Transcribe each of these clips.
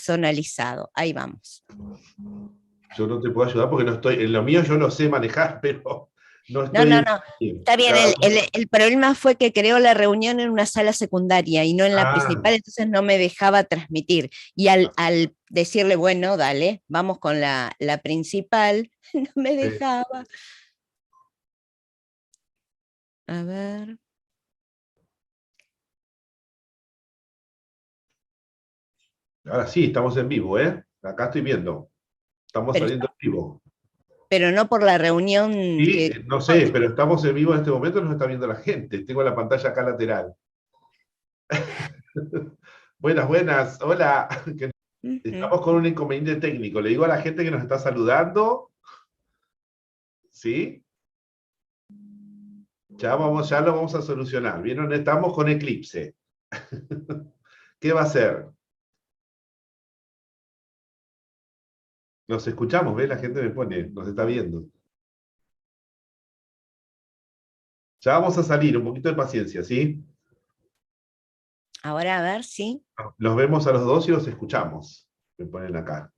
personalizado. Ahí vamos. Yo no te puedo ayudar porque no estoy, en lo mío yo lo sé manejar, pero no No, estoy no, en... no. Está bien, el problema fue que creó la reunión en una sala secundaria y no en la Ah, principal, entonces no me dejaba transmitir. Y al decirle, bueno, dale, vamos con la principal, no me dejaba. A ver. ahora sí, estamos en vivo, ¿eh? Acá estoy viendo. Estamos Pero, saliendo en vivo. pero no por la reunión Sí, que... no sé, pero estamos en vivo en este momento, nos está viendo la gente. Tengo la pantalla acá lateral. Buenas, buenas. Hola. Ujú. Estamos con un inconveniente técnico. Le digo a la gente que nos está saludando, ¿sí? Ya lo vamos a solucionar. ¿Vieron? Estamos con eclipse. ¿Qué va a ser? Nos escuchamos, ¿ves? La gente me pone, nos está viendo. Ya vamos a salir, un poquito de paciencia, ¿sí? Ahora a ver, sí. Los vemos a los dos y los escuchamos. Me ponen acá.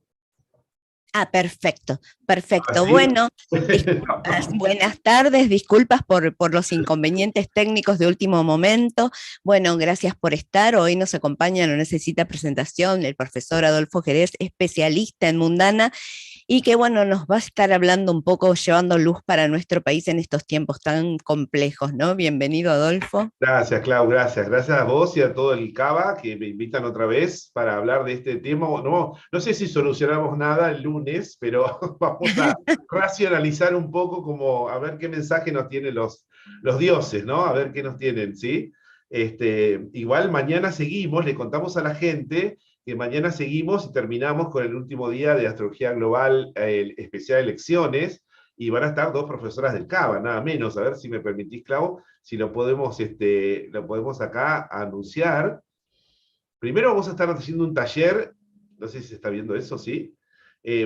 Ah, perfecto, perfecto. ¿Así? Bueno, disculpas, buenas tardes, disculpas por los inconvenientes técnicos de último momento. Bueno, gracias por estar. Hoy nos acompaña, no necesita presentación, el profesor Adolfo Jerez, especialista en mundana, y que bueno, nos va a estar hablando un poco, llevando luz para nuestro país en estos tiempos tan complejos, ¿no? Bienvenido, Adolfo. Gracias, Clau, gracias. Gracias a vos y a todo el CABA que me invitan otra vez para hablar de este tema. No, no sé si solucionamos nada el lunes, pero vamos a racionalizar un poco como a ver qué mensaje nos tienen los dioses, ¿no? A ver qué nos tienen, ¿sí? Igual mañana seguimos, le contamos a la gente que mañana seguimos y terminamos con el último día de Astrología Global especial elecciones y van a estar dos profesoras del CABA, nada menos. A ver si me permitís, Clau, si lo podemos acá anunciar. Primero vamos a estar haciendo un taller, no sé si se está viendo eso, ¿sí?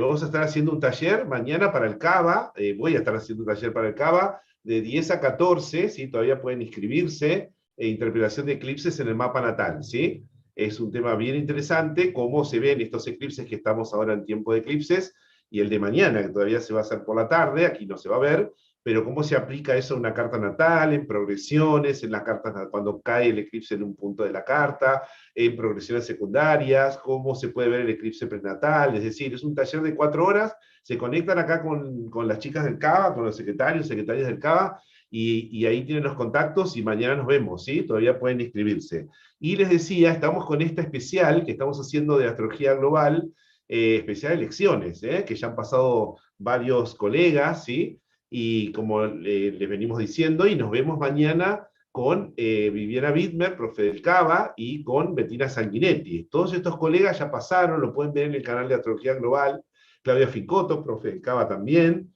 Vamos a estar haciendo un taller mañana para el CABA, voy a estar haciendo un taller para el CABA de 10 a 14, ¿sí? Todavía pueden inscribirse, interpretación de eclipses en el mapa natal, ¿sí? Es un tema bien interesante, cómo se ven estos eclipses que estamos ahora en tiempo de eclipses, y el de mañana, que todavía se va a hacer por la tarde, aquí no se va a ver, pero cómo se aplica eso en una carta natal, en progresiones, en las cartas, cuando cae el eclipse en un punto de la carta, en progresiones secundarias, cómo se puede ver el eclipse prenatal, es decir, es un taller de 4 horas, se conectan acá con las chicas del CABA, con los secretarios, secretarias del CABA, y ahí tienen los contactos y mañana nos vemos, ¿sí? Todavía pueden inscribirse. Y les decía, estamos con esta especial que estamos haciendo de astrología global, especial elecciones, que ya han pasado varios colegas, ¿sí? Y como les venimos diciendo, y nos vemos mañana con Viviana Widmer, profe del CABA, y con Bettina Sanguinetti. Todos estos colegas ya pasaron, lo pueden ver en el canal de Astrología Global, Claudia Ficoto, profe del CABA también,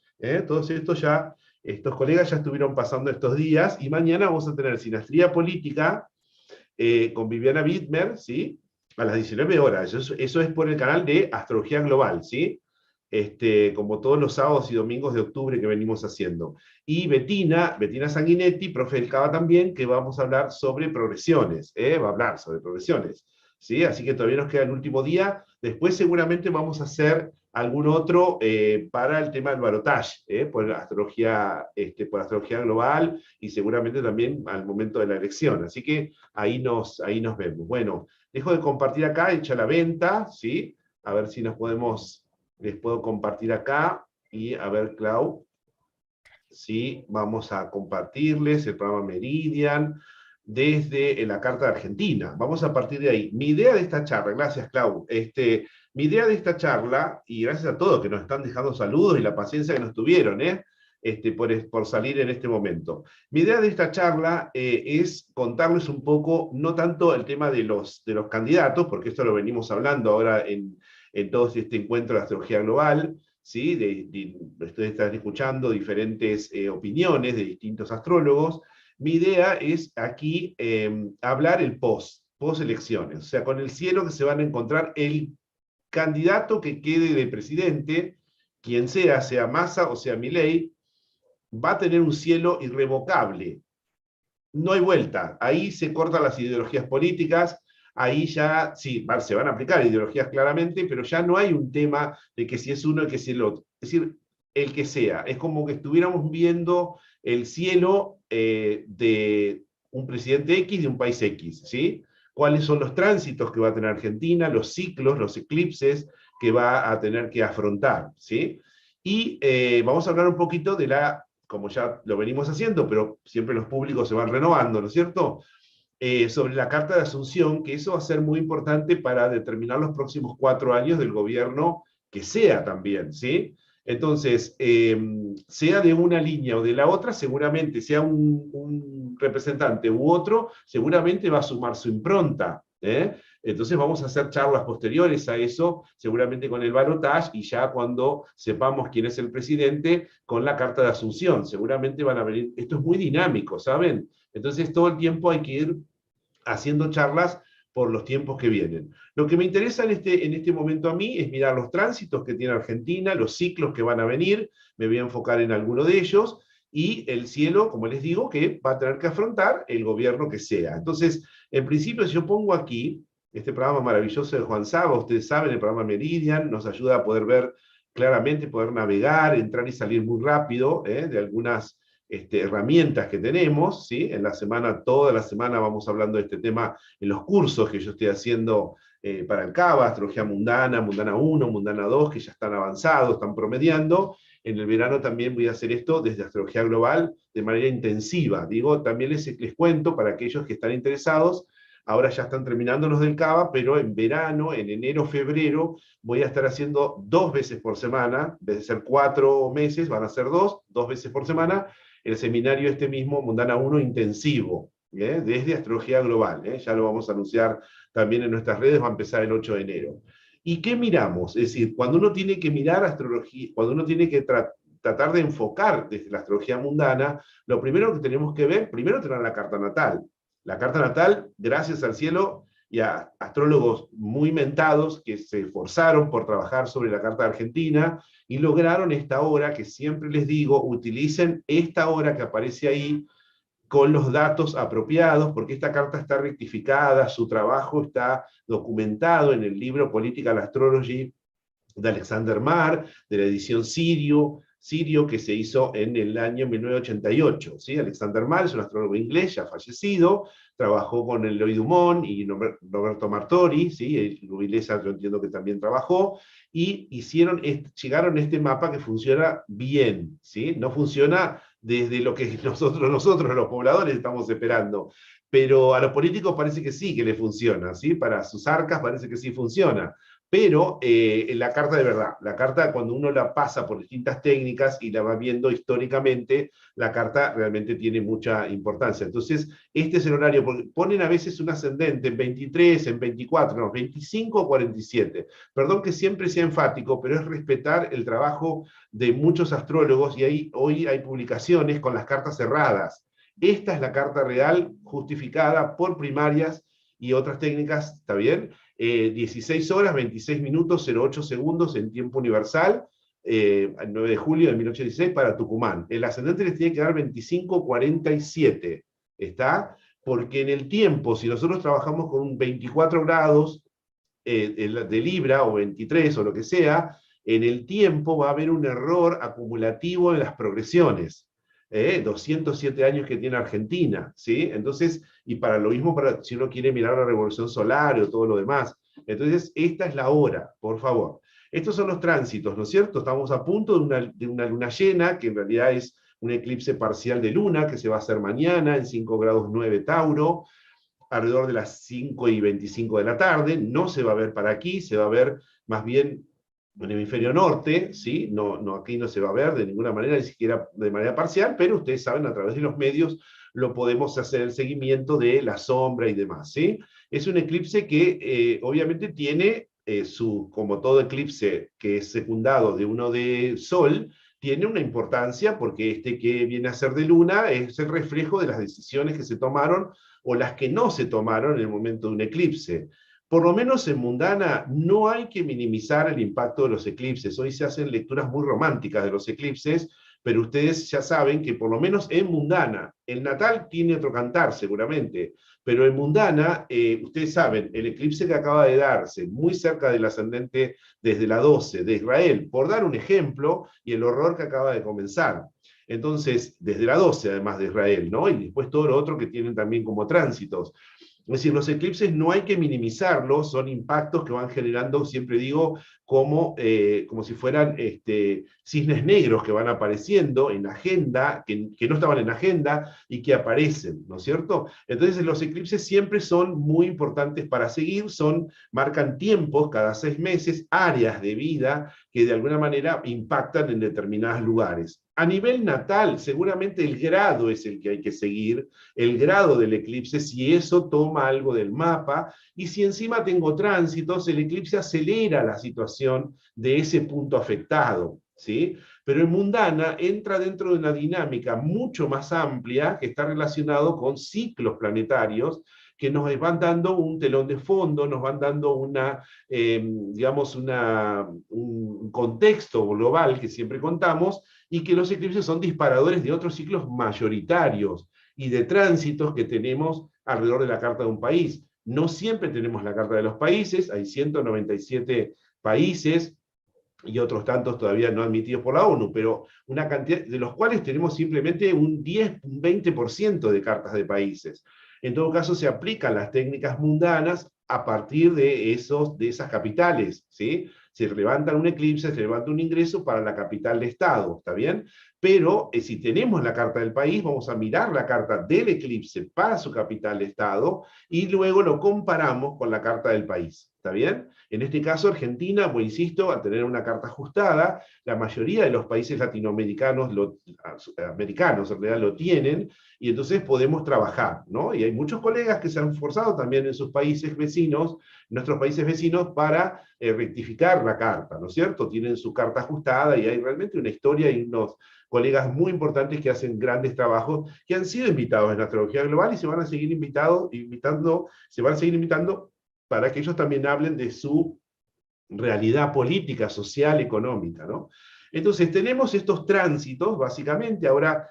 todos estos colegas ya estuvieron pasando estos días, y mañana vamos a tener sinastría política con Viviana Widmer, ¿sí? A las 19 horas. Eso es por el canal de Astrología Global, ¿sí? Como todos los sábados y domingos de octubre que venimos haciendo. Y Bettina Sanguinetti, profe del CABA también, que vamos a hablar sobre progresiones, va a hablar sobre progresiones, ¿sí? Así que todavía nos queda el último día. Después seguramente vamos a hacer algún otro para el tema del barotage, por astrología global y seguramente también al momento de la elección. Así que ahí nos vemos. Bueno, dejo de compartir acá, hecha la venta, ¿sí? A ver si les puedo compartir acá, y a ver, Clau, sí, vamos a compartirles el programa Meridian desde la Carta de Argentina. Vamos a partir de ahí. Mi idea de esta charla, gracias, Clau, mi idea de esta charla, y gracias a todos que nos están dejando saludos y la paciencia que nos tuvieron, por salir en este momento. Mi idea de esta charla es contarles un poco, no tanto el tema de los candidatos, porque esto lo venimos hablando ahora en todo este encuentro de astrología global, ¿sí? Ustedes están escuchando diferentes opiniones de distintos astrólogos. Mi idea es aquí hablar el post elecciones, o sea, con el cielo que se van a encontrar el candidato que quede de presidente, quien sea Massa o sea Milei, va a tener un cielo irrevocable. No hay vuelta. Ahí se cortan las ideologías políticas, ahí ya, sí, se van a aplicar ideologías claramente, pero ya no hay un tema de que si es uno y que si es el otro. Es decir, el que sea. Es como que estuviéramos viendo el cielo de un presidente X de un país X, ¿sí? Cuáles son los tránsitos que va a tener Argentina, los ciclos, los eclipses que va a tener que afrontar, ¿sí? Y vamos a hablar un poquito de como ya lo venimos haciendo, pero siempre los públicos se van renovando, ¿no es cierto? Sobre la Carta de Asunción, que eso va a ser muy importante para determinar los próximos 4 años del gobierno que sea también, ¿sí? Entonces, sea de una línea o de la otra, seguramente sea un representante u otro, seguramente va a sumar su impronta, ¿eh? Entonces vamos a hacer charlas posteriores a eso, seguramente con el balotaje, y ya cuando sepamos quién es el presidente, con la Carta de Asunción. Seguramente van a venir, esto es muy dinámico, ¿saben? Entonces todo el tiempo hay que ir haciendo charlas por los tiempos que vienen. Lo que me interesa en este momento a mí es mirar los tránsitos que tiene Argentina, los ciclos que van a venir, me voy a enfocar en alguno de ellos, y el cielo, como les digo, que va a tener que afrontar el gobierno que sea. Entonces, en principio, si yo pongo aquí este programa maravilloso de Juan Saba, ustedes saben, el programa Meridian, nos ayuda a poder ver claramente, poder navegar, entrar y salir muy rápido de algunas herramientas que tenemos, ¿sí? En la semana, toda la semana vamos hablando de este tema en los cursos que yo estoy haciendo para el CABA, Astrología Mundana, Mundana 1, Mundana 2, que ya están avanzados, están promediando. En el verano también voy a hacer esto desde Astrología Global de manera intensiva. Digo, también les cuento para aquellos que están interesados, ahora ya están terminando los del CABA, pero en verano, en enero, febrero, voy a estar haciendo 2 veces por semana, en vez de ser 4 meses, van a ser 2 veces por semana, el seminario mismo, Mundana 1 intensivo, desde Astrología Global. Ya lo vamos a anunciar también en nuestras redes, va a empezar el 8 de enero. ¿Y qué miramos? Es decir, cuando uno tiene que mirar astrología, cuando uno tiene que tratar de enfocar desde la astrología mundana, lo primero que tenemos que ver, primero tener la carta natal. La carta natal, gracias al cielo y a astrólogos muy mentados que se esforzaron por trabajar sobre la carta argentina y lograron esta hora que siempre les digo, utilicen esta hora que aparece ahí con los datos apropiados, porque esta carta está rectificada, su trabajo está documentado en el libro Political Astrology de Alexander Marr, de la edición Sirio, que se hizo en el año 1988. ¿Sí? Alexander Marr es un astrólogo inglés ya fallecido, trabajó con el Lloyd Dumont y Roberto Martori, ¿sí? El Rubilesa yo entiendo que también trabajó, y llegaron a este mapa que funciona bien, ¿sí? No funciona desde lo que nosotros los pobladores estamos esperando, pero a los políticos parece que sí que le funciona, ¿sí? Para sus arcas parece que sí funciona. Pero la carta de verdad, la carta cuando uno la pasa por distintas técnicas y la va viendo históricamente, la carta realmente tiene mucha importancia. Entonces, este es el horario, porque ponen a veces un ascendente en 23, en 24, no, 25 o 47. Perdón que siempre sea enfático, pero es respetar el trabajo de muchos astrólogos, y hoy hay publicaciones con las cartas cerradas. Esta es la carta real justificada por primarias y otras técnicas, ¿está bien? 16 horas, 26 minutos, 08 segundos en tiempo universal, el 9 de julio de 1816 para Tucumán. El ascendente les tiene que dar 25:47, ¿está? Porque en el tiempo, si nosotros trabajamos con un 24 grados de Libra, o 23, o lo que sea, en el tiempo va a haber un error acumulativo en las progresiones. 207 años que tiene Argentina, ¿sí? Entonces, y para lo mismo, si uno quiere mirar la revolución solar o todo lo demás. Entonces, esta es la hora, por favor. Estos son los tránsitos, ¿no es cierto? Estamos a punto de una luna llena, que en realidad es un eclipse parcial de luna, que se va a hacer mañana en 5 grados 9 Tauro, alrededor de las 5:25 de la tarde. No se va a ver para aquí, se va a ver más bien en el hemisferio norte, ¿sí? No, aquí no se va a ver de ninguna manera, ni siquiera de manera parcial, pero ustedes saben, a través de los medios lo podemos hacer el seguimiento de la sombra y demás, ¿sí? Es un eclipse que obviamente tiene como todo eclipse que es secundado de uno de Sol, tiene una importancia porque este que viene a ser de Luna es el reflejo de las decisiones que se tomaron o las que no se tomaron en el momento de un eclipse. Por lo menos en Mundana no hay que minimizar el impacto de los eclipses. Hoy se hacen lecturas muy románticas de los eclipses, pero ustedes ya saben que por lo menos en mundana, el natal tiene otro cantar seguramente, pero en mundana, ustedes saben, el eclipse que acaba de darse, muy cerca del ascendente desde la 12 de Israel, por dar un ejemplo, y el horror que acaba de comenzar. Entonces, desde la 12 además de Israel, ¿no? Y después todo lo otro que tienen también como tránsitos. Es decir, los eclipses no hay que minimizarlos, son impactos que van generando, siempre digo, como si fueran cisnes negros que van apareciendo en agenda, que no estaban en agenda y que aparecen, ¿no es cierto? Entonces los eclipses siempre son muy importantes para seguir, marcan tiempos cada 6 meses, áreas de vida que de alguna manera impactan en determinados lugares. A nivel natal, seguramente el grado es el que hay que seguir, el grado del eclipse, si eso toma algo del mapa, y si encima tengo tránsitos, el eclipse acelera la situación de ese punto afectado, ¿sí? Pero en mundana entra dentro de una dinámica mucho más amplia que está relacionado con ciclos planetarios que nos van dando un telón de fondo, nos van dando digamos, un contexto global que siempre contamos, y que los eclipses son disparadores de otros ciclos mayoritarios y de tránsitos que tenemos alrededor de la carta de un país. No siempre tenemos la carta de los países, hay 197 países y otros tantos todavía no admitidos por la ONU, pero una cantidad de los cuales tenemos simplemente un 10, un 20% de cartas de países. En todo caso, se aplican las técnicas mundanas a partir de esas capitales, ¿sí? Se levanta un eclipse, se levanta un ingreso para la capital de Estado, ¿está bien? Pero si tenemos la carta del país, vamos a mirar la carta del eclipse para su capital de Estado y luego lo comparamos con la carta del país, ¿está bien? En este caso, Argentina, pues insisto, al tener una carta ajustada, la mayoría de los países latinoamericanos, americanos en realidad lo tienen, y entonces podemos trabajar, ¿no? Y hay muchos colegas que se han esforzado también en sus países vecinos, nuestros países vecinos, para rectificar la carta, ¿no es cierto? Tienen su carta ajustada y hay realmente una historia y unos colegas muy importantes que hacen grandes trabajos, que han sido invitados en Astrología Global y se van a seguir se van a seguir invitando para que ellos también hablen de su realidad política, social, económica, ¿no? Entonces tenemos estos tránsitos, básicamente. Ahora,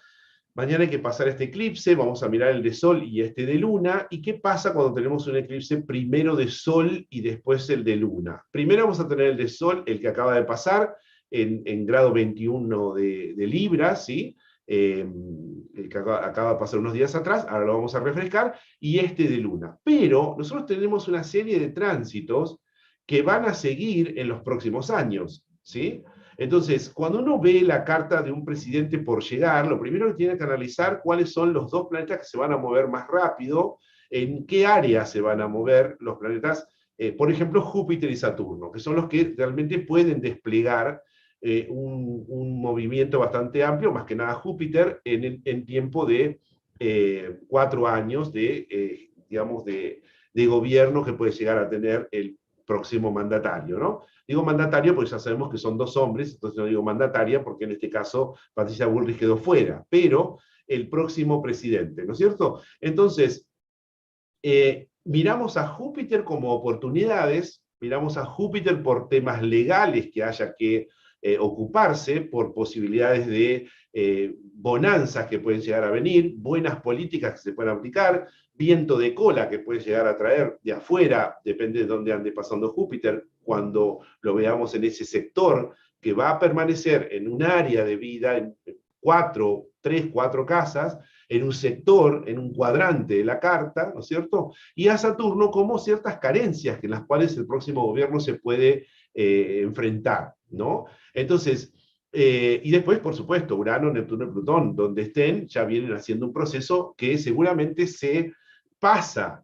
mañana hay que pasar este eclipse, vamos a mirar el de Sol y este de Luna, y qué pasa cuando tenemos un eclipse primero de Sol y después el de Luna. Primero vamos a tener el de Sol, el que acaba de pasar, en grado 21 de Libra, ¿sí? El que acaba de pasar unos días atrás, ahora lo vamos a refrescar, y este de Luna. Pero nosotros tenemos una serie de tránsitos que van a seguir en los próximos años, ¿sí? Entonces, cuando uno ve la carta de un presidente por llegar, lo primero que tiene que analizar cuáles son los dos planetas que se van a mover más rápido, en qué área se van a mover los planetas, por ejemplo, Júpiter y Saturno, que son los que realmente pueden desplegar un movimiento bastante amplio, más que nada Júpiter, en tiempo de 4 años digamos, de gobierno que puede llegar a tener el próximo mandatario, ¿no? Digo mandatario porque ya sabemos que son 2 hombres, entonces no digo mandataria porque en este caso Patricia Bullrich quedó fuera, pero el próximo presidente, ¿no es cierto? Entonces, miramos a Júpiter como oportunidades, miramos a Júpiter por temas legales que haya que ocuparse, por posibilidades de bonanzas que pueden llegar a venir, buenas políticas que se pueden aplicar, viento de cola que puede llegar a traer de afuera, depende de dónde ande pasando Júpiter, cuando lo veamos en ese sector que va a permanecer en un área de vida, en 3, 4 casas, en un sector, en un cuadrante de la carta, ¿no es cierto? Y a Saturno como ciertas carencias en las cuales el próximo gobierno se puede enfrentar, ¿no? Entonces, y después, por supuesto, Urano, Neptuno y Plutón, donde estén, ya vienen haciendo un proceso que seguramente se pasa,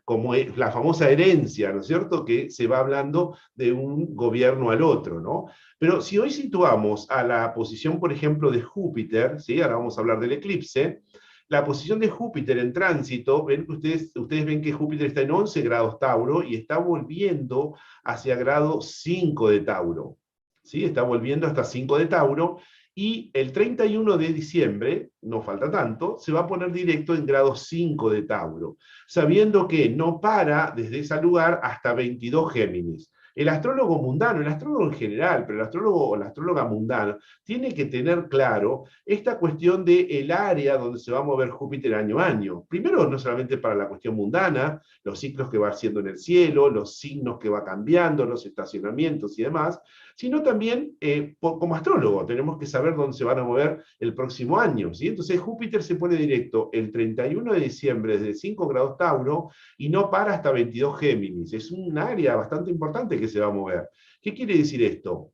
como la famosa herencia, ¿no es cierto?, que se va hablando de un gobierno al otro, ¿no? Pero si hoy situamos a la posición, por ejemplo, de Júpiter, ¿sí? Ahora vamos a hablar del eclipse, la posición de Júpiter en tránsito, ven que ustedes ven que Júpiter está en 11 grados Tauro y está volviendo hacia grado 5 de Tauro, ¿sí? Está volviendo hasta 5 de Tauro, y el 31 de diciembre, no falta tanto, se va a poner directo en grado 5 de Tauro. sabiendo que no para desde ese lugar hasta 22 Géminis. El astrólogo mundano, el astrólogo en general, pero el astrólogo o la astróloga mundana, tiene que tener claro esta cuestión del área donde se va a mover Júpiter año a año. Primero, no solamente para la cuestión mundana, los ciclos que va haciendo en el cielo, los signos que va cambiando, los estacionamientos y demás, sino también como astrólogo tenemos que saber dónde se van a mover el próximo año, ¿sí? Entonces Júpiter se pone directo el 31 de diciembre desde 5 grados Tauro y no para hasta 22 Géminis. Es un área bastante importante que se va a mover. ¿Qué quiere decir esto?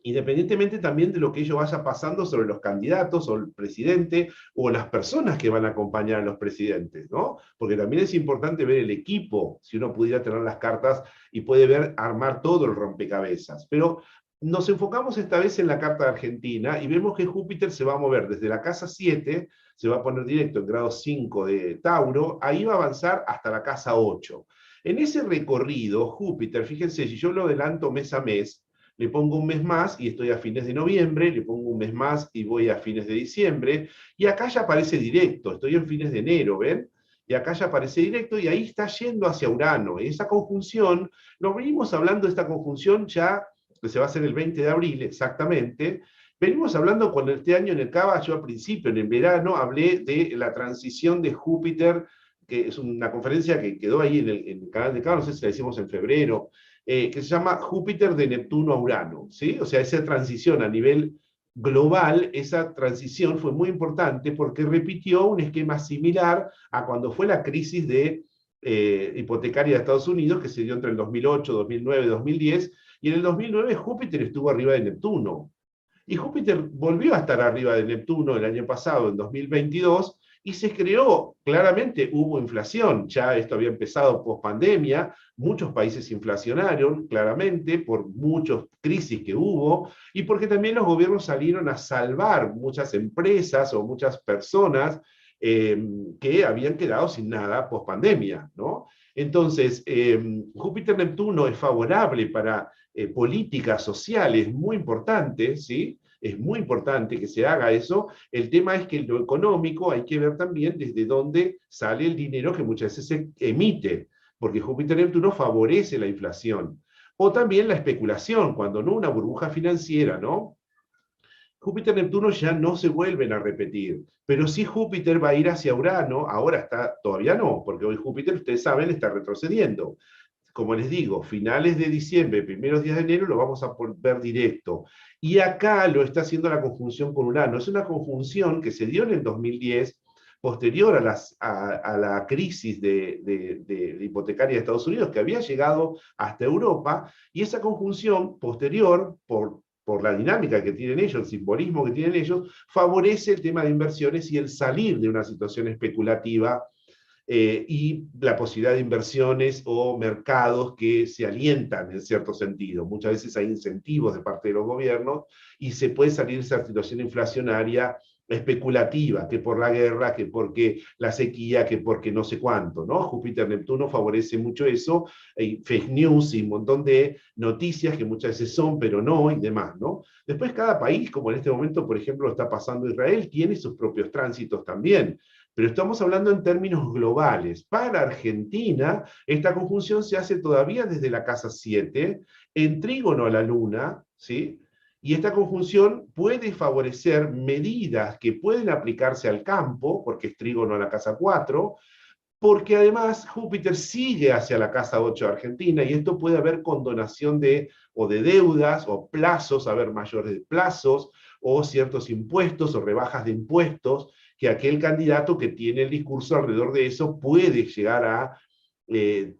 Independientemente también de lo que ello vaya pasando sobre los candidatos o el presidente o las personas que van a acompañar a los presidentes, ¿no? Porque también es importante ver el equipo, si uno pudiera tener las cartas y puede ver, armar todo el rompecabezas. Pero nos enfocamos esta vez en la carta de Argentina y vemos que Júpiter se va a mover desde la casa 7, se va a poner directo en grado 5 de Tauro, ahí va a avanzar hasta la casa 8. En ese recorrido, Júpiter, fíjense, si yo lo adelanto mes a mes, le pongo un mes más y estoy a fines de noviembre, le pongo un mes más y voy a fines de diciembre, y acá ya aparece directo, estoy en fines de enero, ¿ven? Y acá ya aparece directo y ahí está yendo hacia Urano. Y esa conjunción, lo venimos hablando de esta conjunción ya, que se va a hacer el 20 de abril exactamente, venimos hablando con este año en el Cava, yo al principio, en el verano, hablé de la transición de Júpiter, que es una conferencia que quedó ahí en el canal de Cava, no sé si la hicimos en febrero, que se llama Júpiter de Neptuno a Urano, ¿sí? O sea, esa transición a nivel global, esa transición fue muy importante porque repitió un esquema similar a cuando fue la crisis de hipotecaria de Estados Unidos, que se dio entre el 2008, 2009, 2010, y en el 2009 Júpiter estuvo arriba de Neptuno. Y Júpiter volvió a estar arriba de Neptuno el año pasado, en 2022, y se creó, claramente hubo inflación, ya esto había empezado post pandemia, muchos países inflacionaron, claramente, por muchas crisis que hubo, y porque también los gobiernos salieron a salvar muchas empresas o muchas personas que habían quedado sin nada post pandemia, ¿no? Entonces, Júpiter-Neptuno es favorable para políticas sociales muy importantes, ¿sí? Es muy importante que se haga eso. El tema es que lo económico hay que ver también desde dónde sale el dinero que muchas veces se emite, porque Júpiter-Neptuno favorece la inflación. O también la especulación, cuando no una burbuja financiera, ¿no? Júpiter-Neptuno ya no se vuelven a repetir, pero sí Júpiter va a ir hacia Urano, ahora está, todavía no, porque hoy Júpiter, ustedes saben, está retrocediendo. Como les digo, finales de diciembre, primeros días de enero, lo vamos a ver directo. Y acá lo está haciendo la conjunción con Urano. Es una conjunción que se dio en el 2010, posterior a la crisis de hipotecaria de Estados Unidos, que había llegado hasta Europa, y esa conjunción posterior, por la dinámica que tienen ellos, el simbolismo que tienen ellos, favorece el tema de inversiones y el salir de una situación especulativa y la posibilidad de inversiones o mercados que se alientan en cierto sentido. Muchas veces hay incentivos de parte de los gobiernos y se puede salir de esa situación inflacionaria especulativa, que por la guerra, que porque la sequía, que porque no sé cuánto, ¿no? Júpiter-Neptuno favorece mucho eso, hay fake news y un montón de noticias que muchas veces son, pero no, y demás, ¿no? Después cada país, como en este momento, por ejemplo, está pasando Israel, tiene sus propios tránsitos también, pero estamos hablando en términos globales. Para Argentina, esta conjunción se hace todavía desde la casa 7, en trígono a la Luna, ¿sí? Y esta conjunción puede favorecer medidas que pueden aplicarse al campo, porque es trígono a la casa 4, porque además Júpiter sigue hacia la casa 8 de Argentina, y esto puede haber condonación o de deudas, o plazos, haber mayores plazos, o ciertos impuestos, o rebajas de impuestos, que aquel candidato que tiene el discurso alrededor de eso puede llegar a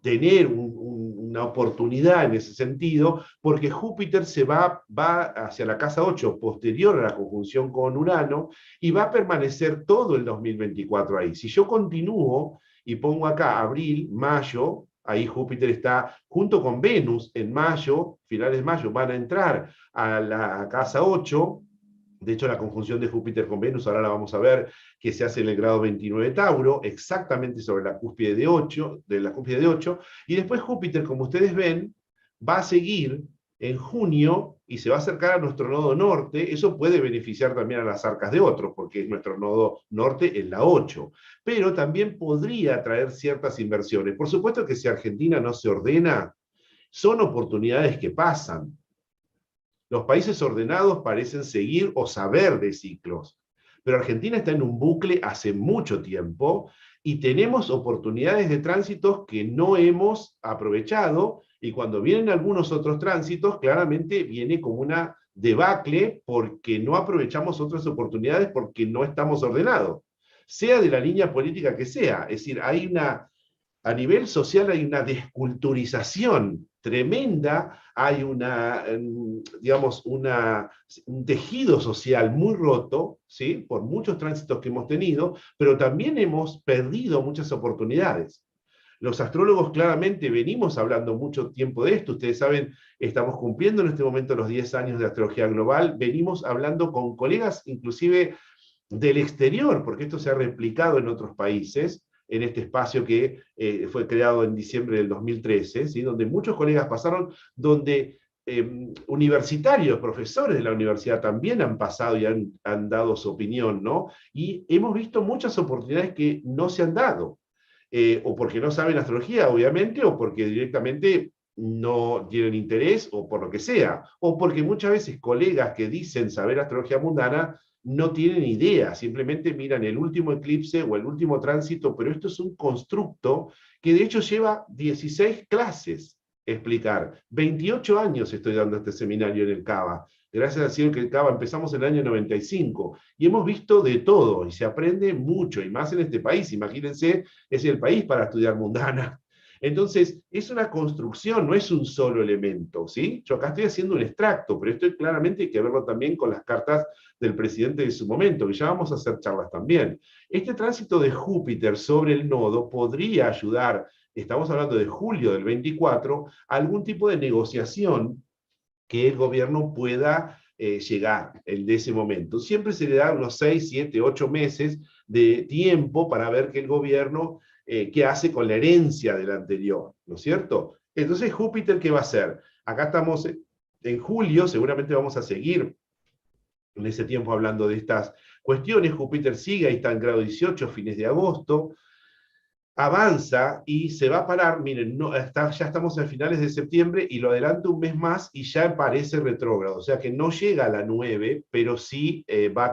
tener una oportunidad en ese sentido, porque Júpiter va hacia la casa 8 posterior a la conjunción con Urano, y va a permanecer todo el 2024 ahí. Si yo continúo y pongo acá abril, mayo, ahí Júpiter está junto con Venus en mayo, finales de mayo, van a entrar a la casa 8. De hecho, la conjunción de Júpiter con Venus, ahora la vamos a ver, que se hace en el grado 29 de Tauro, exactamente sobre la cúspide de 8, y después Júpiter, como ustedes ven, va a seguir en junio y se va a acercar a nuestro nodo norte, eso puede beneficiar también a las arcas de otros, porque nuestro nodo norte es la 8, pero también podría traer ciertas inversiones. Por supuesto que si Argentina no se ordena, son oportunidades que pasan. Los países ordenados parecen seguir o saber de ciclos, pero Argentina está en un bucle hace mucho tiempo y tenemos oportunidades de tránsitos que no hemos aprovechado, y cuando vienen algunos otros tránsitos, claramente viene como una debacle porque no aprovechamos otras oportunidades porque no estamos ordenados, sea de la línea política que sea. Es decir, a nivel social hay una desculturización tremenda, hay digamos, un tejido social muy roto, ¿sí? Por muchos tránsitos que hemos tenido, pero también hemos perdido muchas oportunidades. Los astrólogos claramente venimos hablando mucho tiempo de esto. Ustedes saben, estamos cumpliendo en este momento los 10 años de astrología global. Venimos hablando con colegas inclusive del exterior, porque esto se ha replicado en otros países, en este espacio que fue creado en diciembre del 2013, ¿sí? Donde muchos colegas pasaron, donde universitarios, profesores de la universidad también han pasado y han dado su opinión, ¿no? Y hemos visto muchas oportunidades que no se han dado, o porque no saben astrología, obviamente, o porque directamente no tienen interés, o por lo que sea, o porque muchas veces colegas que dicen saber astrología mundana no tienen idea, simplemente miran el último eclipse o el último tránsito, pero esto es un constructo que de hecho lleva 16 clases explicar. 28 años estoy dando este seminario en el CABA. Gracias al cielo que el CABA empezamos en el año 95 y hemos visto de todo y se aprende mucho, y más en este país. Imagínense, es el país para estudiar mundana. Entonces, es una construcción, no es un solo elemento, ¿sí? Yo acá estoy haciendo un extracto, pero esto claramente hay que verlo también con las cartas del presidente de su momento, que ya vamos a hacer charlas también. Este tránsito de Júpiter sobre el nodo podría ayudar, estamos hablando de julio del 24, a algún tipo de negociación que el gobierno pueda llegar de ese momento. Siempre se le da unos 6, 7, 8 meses de tiempo para ver que el gobierno qué hace con la herencia del anterior, ¿no es cierto? Entonces, Júpiter, ¿qué va a hacer? Acá estamos en julio, seguramente vamos a seguir en ese tiempo hablando de estas cuestiones. Júpiter sigue, ahí está en grado 18, fines de agosto, avanza y se va a parar, miren, no, ya estamos a finales de septiembre y lo adelanta un mes más y ya parece retrógrado, o sea que no llega a la 9, pero sí va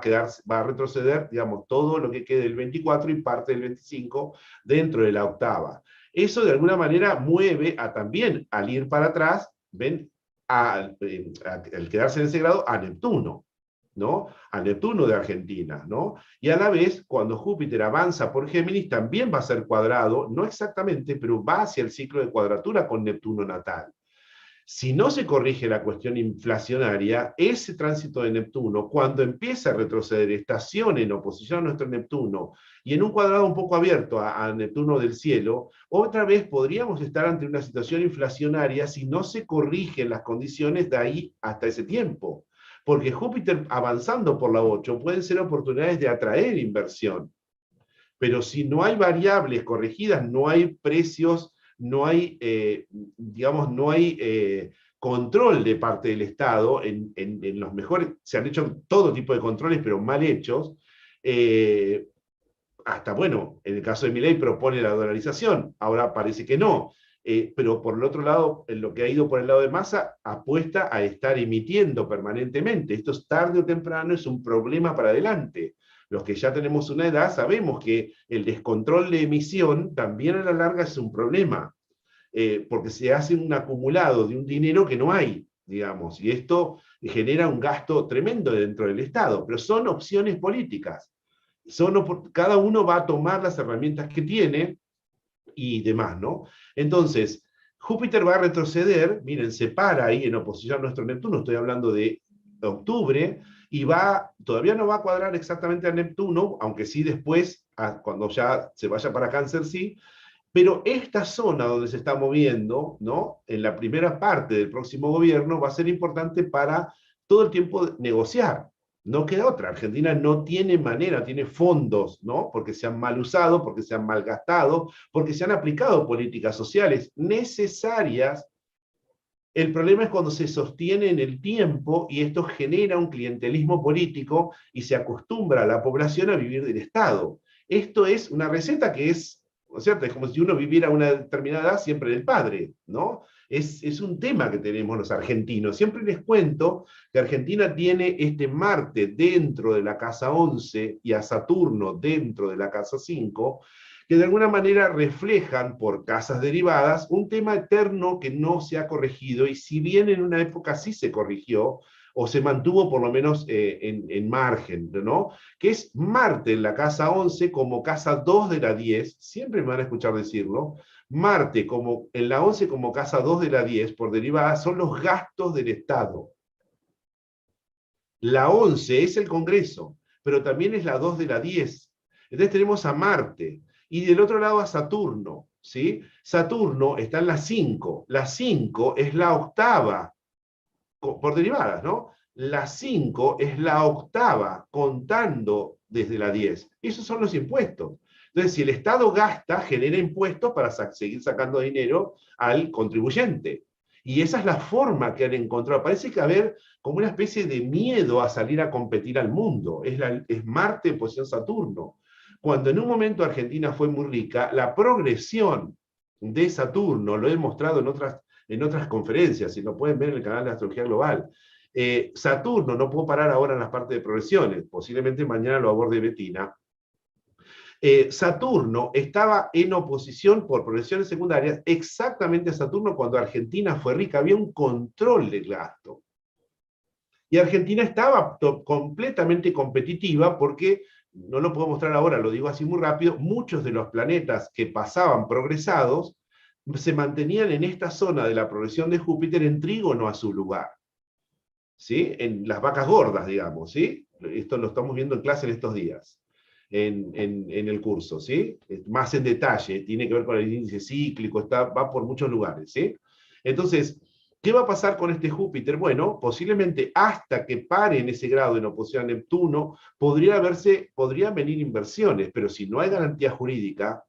a retroceder, digamos, todo lo que quede del 24 y parte del 25 dentro de la octava. Eso de alguna manera mueve también, al ir para atrás, ven, al quedarse en ese grado, a Neptuno, ¿no? A Neptuno de Argentina, ¿no? Y a la vez, cuando Júpiter avanza por Géminis, también va a ser cuadrado, no exactamente, pero va hacia el ciclo de cuadratura con Neptuno natal. Si no se corrige la cuestión inflacionaria, ese tránsito de Neptuno, cuando empieza a retroceder, estación en oposición a nuestro Neptuno, y en un cuadrado un poco abierto a Neptuno del cielo, otra vez podríamos estar ante una situación inflacionaria si no se corrigen las condiciones de ahí hasta ese tiempo. Porque Júpiter avanzando por la 8 pueden ser oportunidades de atraer inversión. Pero si no hay variables corregidas, no hay precios, no hay, digamos, no hay control de parte del Estado en los mejores, se han hecho todo tipo de controles, pero mal hechos, hasta, bueno, en el caso de Milei propone la dolarización, ahora parece que no, pero por el otro lado, en lo que ha ido por el lado de Massa, apuesta a estar emitiendo permanentemente. Esto es tarde o temprano, es un problema para adelante. Los que ya tenemos una edad sabemos que el descontrol de emisión también a la larga es un problema, porque se hace un acumulado de un dinero que no hay, digamos, y esto genera un gasto tremendo dentro del Estado, pero son opciones políticas. Cada uno va a tomar las herramientas que tiene y demás, ¿no? Entonces, Júpiter va a retroceder, miren, se para ahí en oposición a nuestro Neptuno, estoy hablando de octubre, y todavía no va a cuadrar exactamente a Neptuno, aunque sí después, cuando ya se vaya para Cáncer, sí, pero esta zona donde se está moviendo, ¿no? En la primera parte del próximo gobierno va a ser importante para todo el tiempo negociar. No queda otra. Argentina no tiene manera, tiene fondos, ¿no? Porque se han mal usado, porque se han malgastado, porque se han aplicado políticas sociales necesarias El problema es cuando se sostiene en el tiempo y esto genera un clientelismo político y se acostumbra a la población a vivir del Estado. Esto es una receta que es, ¿no es cierto? Es como si uno viviera a una determinada edad siempre del padre, ¿no? Es un tema que tenemos los argentinos. Siempre les cuento que Argentina tiene este Marte dentro de la casa 11 y a Saturno dentro de la casa 5, que de alguna manera reflejan por casas derivadas un tema eterno que no se ha corregido, y si bien en una época sí se corrigió, o se mantuvo por lo menos en margen, ¿no? Que es Marte en la casa 11 como casa 2 de la 10, siempre me van a escuchar decirlo, Marte como, en la 11 como casa 2 de la 10, por derivada, son los gastos del Estado. La 11 es el Congreso, pero también es la 2 de la 10. Entonces tenemos a Marte, y del otro lado a Saturno, ¿sí? Saturno está en la 5. La 5 es la octava, por derivadas, ¿no? La 5 es la octava, contando desde la 10. Esos son los impuestos. Entonces, si el Estado gasta, genera impuestos para seguir sacando dinero al contribuyente. Y esa es la forma que han encontrado. Parece que haber como una especie de miedo a salir a competir al mundo. Es Marte en posición Saturno. Cuando en un momento Argentina fue muy rica, la progresión de Saturno, lo he mostrado en otras conferencias, y lo pueden ver en el canal de Astrología Global. Saturno, no puedo parar ahora en las partes de progresiones, posiblemente mañana lo aborde Betina. Saturno estaba en oposición por progresiones secundarias exactamente a Saturno cuando Argentina fue rica, había un control del gasto. Y Argentina estaba completamente competitiva porque, no lo puedo mostrar ahora, lo digo así muy rápido, muchos de los planetas que pasaban progresados se mantenían en esta zona de la progresión de Júpiter en trígono a su lugar, ¿sí? En las vacas gordas, digamos, ¿sí? Esto lo estamos viendo en clase en estos días, en el curso, ¿sí? Más en detalle, tiene que ver con el índice cíclico, va por muchos lugares, ¿sí? Entonces, ¿qué va a pasar con este Júpiter? Bueno, posiblemente hasta que pare en ese grado en oposición a Neptuno, podrían venir inversiones, pero si no hay garantía jurídica,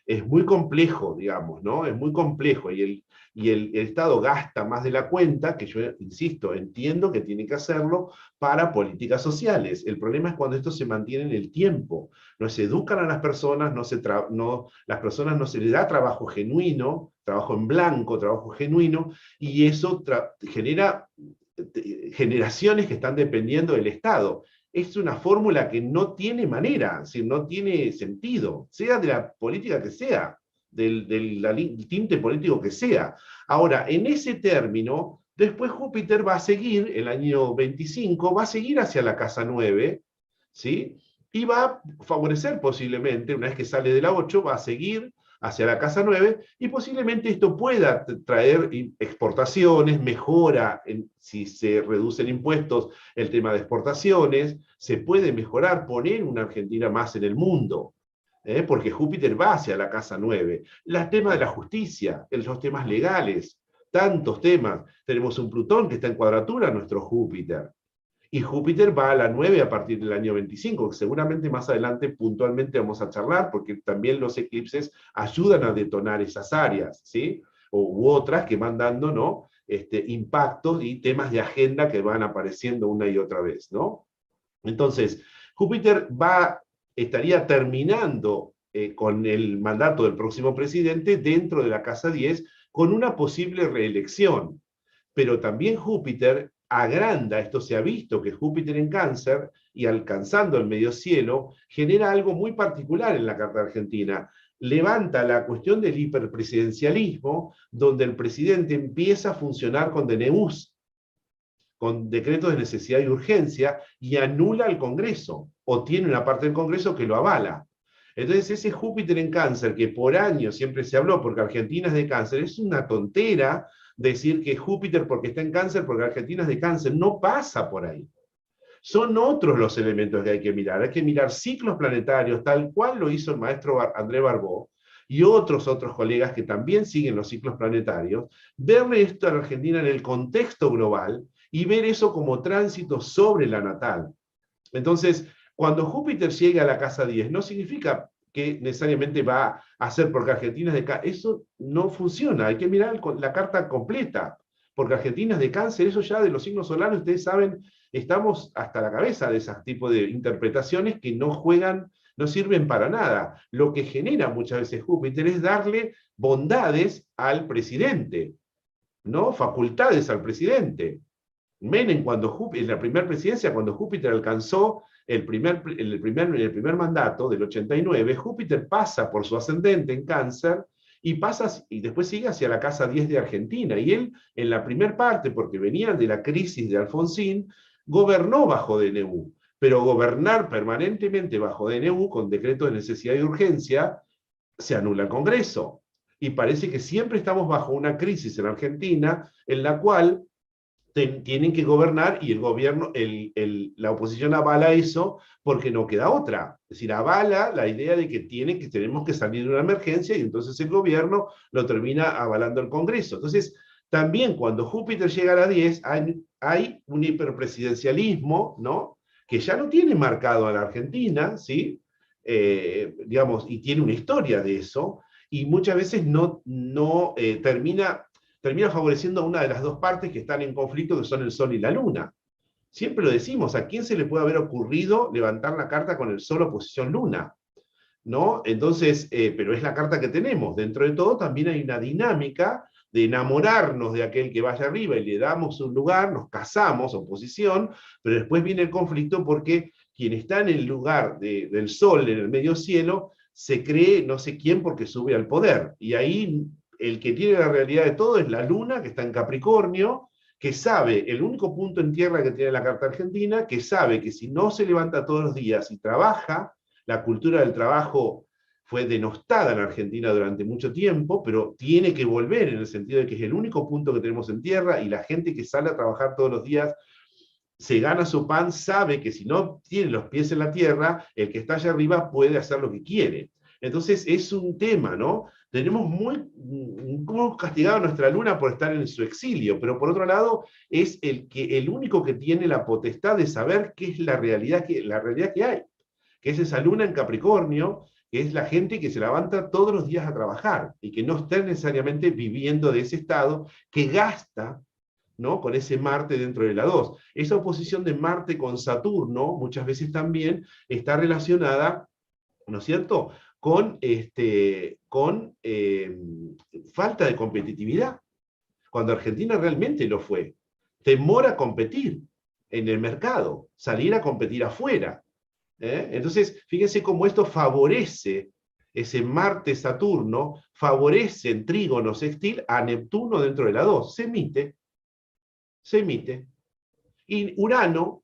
es muy complejo, digamos, ¿no? Es muy complejo, y el Estado gasta más de la cuenta, que yo, insisto, entiendo que tiene que hacerlo para políticas sociales. El problema es cuando esto se mantiene en el tiempo. No se educan a las personas, las personas no se les da trabajo genuino, trabajo en blanco, trabajo genuino, y eso genera generaciones que están dependiendo del Estado. Es una fórmula que no tiene manera, es decir, no tiene sentido, sea de la política que sea, del tinte político que sea. Ahora, en ese término, después Júpiter va a seguir, el año 25, va a seguir hacia la casa 9, ¿sí? Y va a favorecer posiblemente, una vez que sale de la 8, va a seguir hacia la casa 9, y posiblemente esto pueda traer exportaciones, mejora, si se reducen impuestos, el tema de exportaciones, se puede mejorar, poner una Argentina más en el mundo, porque Júpiter va hacia la casa 9. El tema de la justicia, los temas legales, tantos temas. Tenemos un Plutón que está en cuadratura a nuestro Júpiter. Y Júpiter va a la 9 a partir del año 25, que seguramente más adelante puntualmente vamos a charlar, porque también los eclipses ayudan a detonar esas áreas, ¿sí? U otras que van dando, ¿no? Impactos y temas de agenda que van apareciendo una y otra vez, ¿no? Entonces, Júpiter estaría terminando con el mandato del próximo presidente dentro de la casa 10 con una posible reelección. Pero también Júpiter agranda, esto se ha visto, que Júpiter en Cáncer y alcanzando el medio cielo, genera algo muy particular en la Carta Argentina. Levanta la cuestión del hiperpresidencialismo, donde el presidente empieza a funcionar con DNUs, con decretos de necesidad y urgencia, y anula al Congreso, o tiene una parte del Congreso que lo avala. Entonces ese Júpiter en Cáncer, que por años siempre se habló, porque Argentina es de Cáncer, es una tontera decir que Júpiter porque está en Cáncer, porque Argentina es de Cáncer, no pasa por ahí. Son otros los elementos que hay que mirar ciclos planetarios, tal cual lo hizo el maestro André Barbó, y otros colegas que también siguen los ciclos planetarios, verle esto a la Argentina en el contexto global, y ver eso como tránsito sobre la natal. Entonces, cuando Júpiter llegue a la casa 10, no significa que necesariamente va a ser porque Argentina es de eso no funciona, hay que mirar la carta completa. porque Argentina es de Cáncer, eso ya de los signos solares, ustedes saben, estamos hasta la cabeza de ese tipo de interpretaciones que no juegan, no sirven para nada. Lo que genera muchas veces Júpiter es darle bondades al presidente, ¿no? Facultades al presidente. Menem, en la primera presidencia, cuando Júpiter alcanzó el primer mandato del 89, Júpiter pasa por su ascendente en Cáncer y después sigue hacia la casa 10 de Argentina. Y él, en la primera parte, porque venía de la crisis de Alfonsín, gobernó bajo DNU. Pero gobernar permanentemente bajo DNU, con decreto de necesidad y urgencia, se anula el Congreso. Y parece que siempre estamos bajo una crisis en Argentina en la cual tienen que gobernar y el gobierno, la oposición avala eso porque no queda otra. Es decir, avala la idea de que tenemos que salir de una emergencia y entonces el gobierno lo termina avalando el Congreso. Entonces, también cuando Júpiter llega a la 10, hay un hiperpresidencialismo, ¿no? Que ya no tiene marcado a la Argentina, ¿sí? Digamos, y tiene una historia de eso, y muchas veces termina favoreciendo a una de las dos partes que están en conflicto, que son el Sol y la Luna. Siempre lo decimos, ¿a quién se le puede haber ocurrido levantar la carta con el Sol oposición Luna? ¿No? Entonces, pero es la carta que tenemos. Dentro de todo también hay una dinámica de enamorarnos de aquel que vaya arriba y le damos un lugar, nos casamos, oposición, pero después viene el conflicto porque quien está en el lugar del Sol, en el medio cielo, se cree no sé quién porque sube al poder. Y ahí el que tiene la realidad de todo es la Luna, que está en Capricornio, que sabe, el único punto en tierra que tiene la carta argentina, que sabe que si no se levanta todos los días y trabaja, la cultura del trabajo fue denostada en Argentina durante mucho tiempo, pero tiene que volver en el sentido de que es el único punto que tenemos en tierra y la gente que sale a trabajar todos los días se gana su pan, sabe que si no tiene los pies en la tierra, el que está allá arriba puede hacer lo que quiere. Entonces es un tema, ¿no? Tenemos muy castigado a nuestra luna por estar en su exilio, pero por otro lado es el único que tiene la potestad de saber qué es la realidad que hay, que es esa luna en Capricornio, que es la gente que se levanta todos los días a trabajar y que no está necesariamente viviendo de ese estado, que gasta, ¿no? Con ese Marte dentro de la 2. Esa oposición de Marte con Saturno muchas veces también está relacionada, ¿no es cierto?, con falta de competitividad, cuando Argentina realmente lo fue. Temor a competir en el mercado, salir a competir afuera. Entonces, fíjense cómo esto favorece, ese Marte-Saturno, favorece en trígono sextil a Neptuno dentro de la 2. Se emite. Y Urano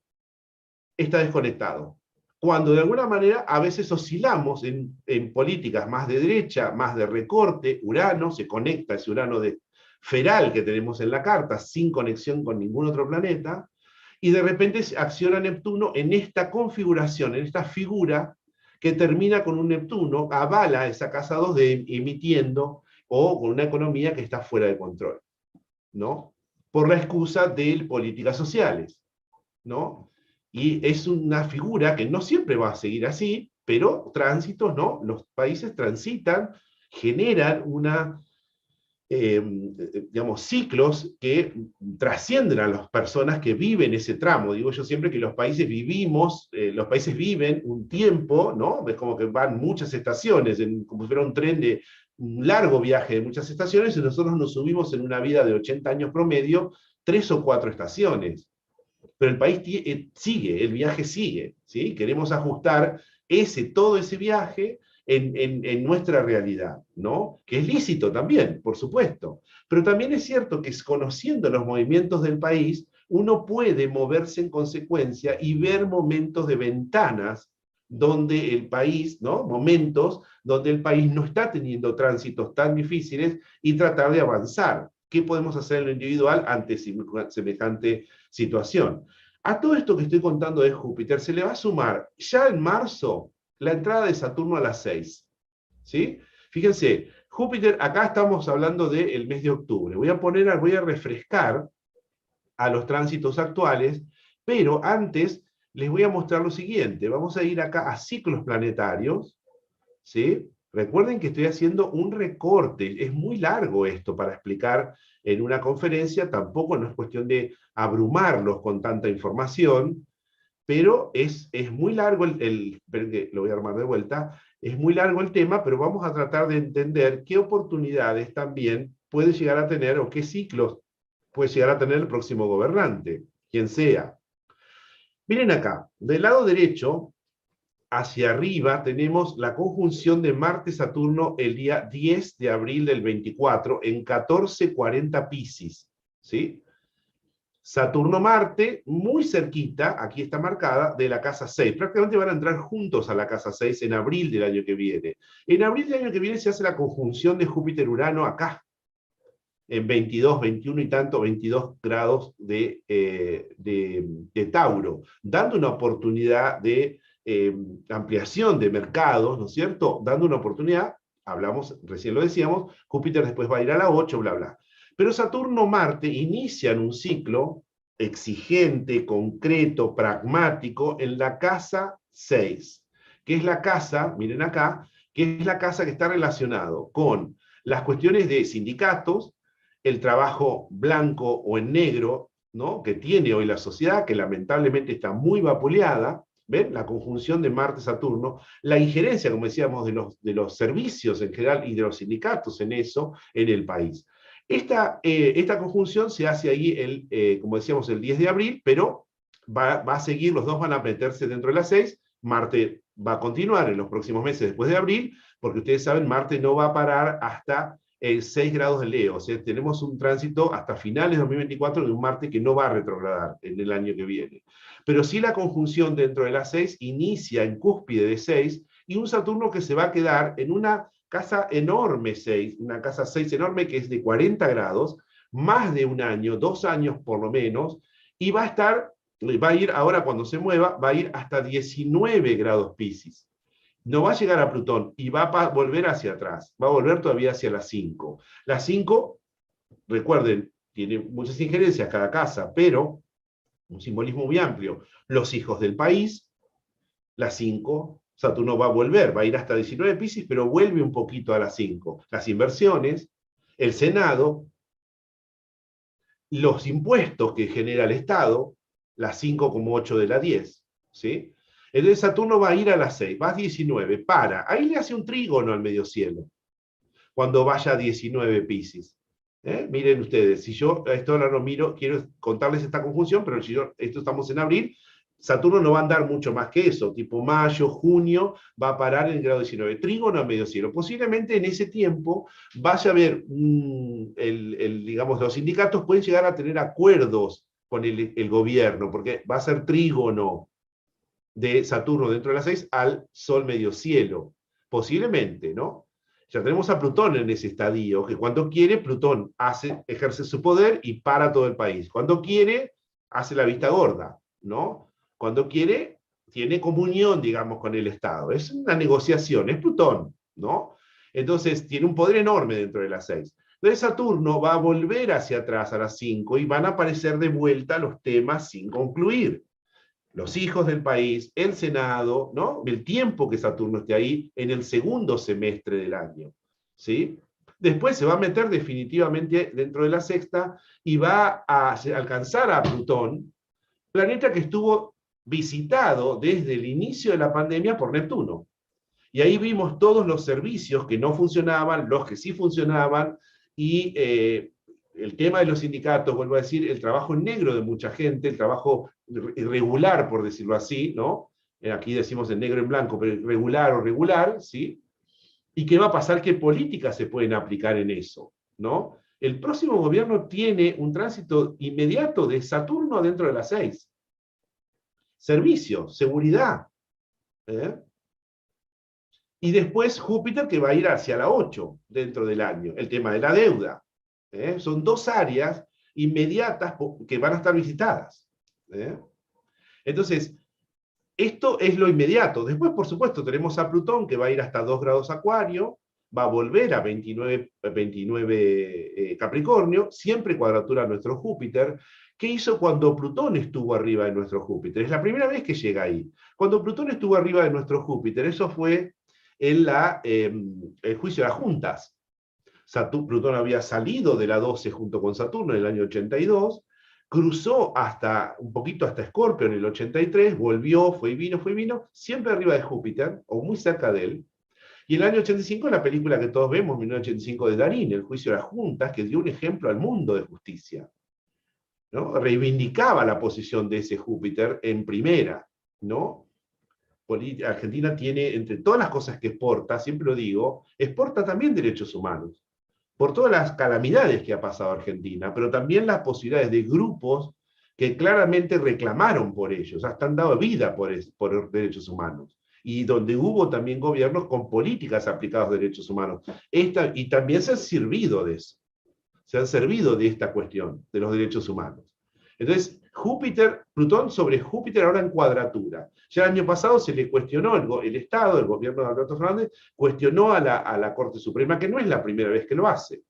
está desconectado. Cuando de alguna manera a veces oscilamos en políticas más de derecha, más de recorte, Urano se conecta, ese Urano feral que tenemos en la carta, sin conexión con ningún otro planeta, y de repente acciona Neptuno en esta configuración, en esta figura que termina con un Neptuno, avala esa casa 2 emitiendo, o con una economía que está fuera de control, ¿no? Por la excusa de políticas sociales, ¿no? Y es una figura que no siempre va a seguir así, pero tránsitos, ¿no? Los países transitan, generan digamos, ciclos que trascienden a las personas que viven ese tramo. Digo yo siempre que los países viven un tiempo, ¿no? Es como que van muchas estaciones, como si fuera un tren de un largo viaje de muchas estaciones, y nosotros nos subimos en una vida de 80 años promedio, 3 o 4 estaciones. Pero el país sigue, el viaje sigue, ¿sí? Queremos ajustar todo ese viaje en nuestra realidad, ¿no? Que es lícito también, por supuesto. Pero también es cierto que conociendo los movimientos del país, uno puede moverse en consecuencia y ver momentos de ventanas donde el país, ¿no? Momentos donde el país no está teniendo tránsitos tan difíciles y tratar de avanzar. ¿Qué podemos hacer en lo individual ante semejante situación? A todo esto que estoy contando de Júpiter se le va a sumar ya en marzo la entrada de Saturno a las 6. ¿Sí? Fíjense, Júpiter, acá estamos hablando del mes de octubre. Voy a refrescar a los tránsitos actuales, pero antes les voy a mostrar lo siguiente. Vamos a ir acá a ciclos planetarios, ¿sí? Recuerden que estoy haciendo un recorte, es muy largo esto para explicar en una conferencia, tampoco no es cuestión de abrumarlos con tanta información, pero es muy largo esperen que lo voy a armar de vuelta, es muy largo el tema, pero vamos a tratar de entender qué oportunidades también puede llegar a tener o qué ciclos puede llegar a tener el próximo gobernante, quien sea. Miren acá, del lado derecho, hacia arriba, tenemos la conjunción de Marte-Saturno el día 10 de abril del 24 en 1440 Piscis, ¿sí? Saturno-Marte, muy cerquita, aquí está marcada, de la casa 6. Prácticamente van a entrar juntos a la casa 6 en abril del año que viene. En abril del año que viene se hace la conjunción de Júpiter-Urano acá, en 22, 21 y tanto, 22 grados de Tauro, dando una oportunidad de ampliación de mercados, ¿no es cierto? Dando una oportunidad, hablamos, recién lo decíamos, Júpiter después va a ir a la 8, bla, bla. Pero Saturno-Marte inician un ciclo exigente, concreto, pragmático, en la casa 6, que es la casa, miren acá, que es la casa que está relacionado con las cuestiones de sindicatos, el trabajo blanco o en negro, ¿no? Que tiene hoy la sociedad, que lamentablemente está muy vapuleada, ¿ven? La conjunción de Marte-Saturno, la injerencia, como decíamos, de los servicios en general y de los sindicatos en eso, en el país. Esta conjunción se hace ahí, como decíamos, el 10 de abril, pero va a seguir, los dos van a meterse dentro de las 6, Marte va a continuar en los próximos meses después de abril, porque ustedes saben, Marte no va a parar hasta 6 grados de Leo, o sea, tenemos un tránsito hasta finales de 2024 de un Marte que no va a retrogradar en el año que viene. Pero sí la conjunción dentro de las 6 inicia en cúspide de 6 y un Saturno que se va a quedar en una casa enorme 6, una casa 6 enorme que es de 40 grados, más de un año, 2 años por lo menos, y va a ir ahora cuando se mueva, va a ir hasta 19 grados Piscis. No va a llegar a Plutón y va a volver hacia atrás, va a volver todavía hacia las 5. Las 5, recuerden, tiene muchas injerencias cada casa, pero un simbolismo muy amplio. Los hijos del país, las 5, Saturno va a volver, va a ir hasta 19 Piscis, pero vuelve un poquito a las 5. Las inversiones, el Senado, los impuestos que genera el Estado, las 5,8 de la 10, ¿sí? Entonces Saturno va a ir a las 6, va a 19, para. Ahí le hace un trígono al medio cielo, cuando vaya a 19 Piscis. Miren ustedes, si yo esto ahora lo miro, quiero contarles esta conjunción, pero si esto estamos en abril, Saturno no va a andar mucho más que eso, tipo mayo, junio, va a parar en el grado 19, trígono a medio cielo. Posiblemente en ese tiempo vaya a haber, digamos, los sindicatos pueden llegar a tener acuerdos con el gobierno, porque va a ser trígono de Saturno dentro de las 6 al Sol medio cielo, posiblemente, ¿no? Ya tenemos a Plutón en ese estadio, que cuando quiere, Plutón ejerce su poder y para todo el país. Cuando quiere, hace la vista gorda, ¿no? Cuando quiere, tiene comunión, digamos, con el Estado. Es una negociación, es Plutón, ¿no? Entonces, tiene un poder enorme dentro de las 6. Entonces, Saturno va a volver hacia atrás a las 5 y van a aparecer de vuelta los temas sin concluir. Los hijos del país, el Senado, ¿no? El tiempo que Saturno esté ahí en el segundo semestre del año, ¿sí? Después se va a meter definitivamente dentro de la sexta y va a alcanzar a Plutón, planeta que estuvo visitado desde el inicio de la pandemia por Neptuno. Y ahí vimos todos los servicios que no funcionaban, los que sí funcionaban, y el tema de los sindicatos, vuelvo a decir, el trabajo en negro de mucha gente, el trabajo irregular, por decirlo así, ¿no? Aquí decimos en negro y en blanco, pero irregular o regular, ¿sí? ¿Y qué va a pasar? ¿Qué políticas se pueden aplicar en eso? ¿No? El próximo gobierno tiene un tránsito inmediato de Saturno dentro de las 6. Servicio, seguridad. Y después Júpiter que va a ir hacia la 8 dentro del año, el tema de la deuda. Son dos áreas inmediatas que van a estar visitadas. Entonces, esto es lo inmediato. Después, por supuesto, tenemos a Plutón que va a ir hasta 2 grados Acuario, va a volver a 29 Capricornio, siempre cuadratura a nuestro Júpiter. ¿Qué hizo cuando Plutón estuvo arriba de nuestro Júpiter? Es la primera vez que llega ahí. Cuando Plutón estuvo arriba de nuestro Júpiter, eso fue en el juicio de las juntas. Plutón había salido de la 12 junto con Saturno en el año 82, cruzó un poquito hasta Escorpio en el 83, volvió, fue y vino, siempre arriba de Júpiter, o muy cerca de él. Y en el año 85, la película que todos vemos, 1985 de Darín, El juicio de las juntas, que dio un ejemplo al mundo de justicia, ¿no? Reivindicaba la posición de ese Júpiter en primera, ¿no? Argentina tiene, entre todas las cosas que exporta, siempre lo digo, exporta también derechos humanos, por todas las calamidades que ha pasado Argentina, pero también las posibilidades de grupos que claramente reclamaron por ellos, hasta han dado vida por derechos humanos, y donde hubo también gobiernos con políticas aplicadas a derechos humanos. Y también se han servido de eso, se han servido de esta cuestión, de los derechos humanos. Entonces, Plutón sobre Júpiter ahora en cuadratura. Ya el año pasado se le cuestionó, el Estado, el gobierno de Alberto Fernández, cuestionó a la Corte Suprema, que no es la primera vez que lo hace,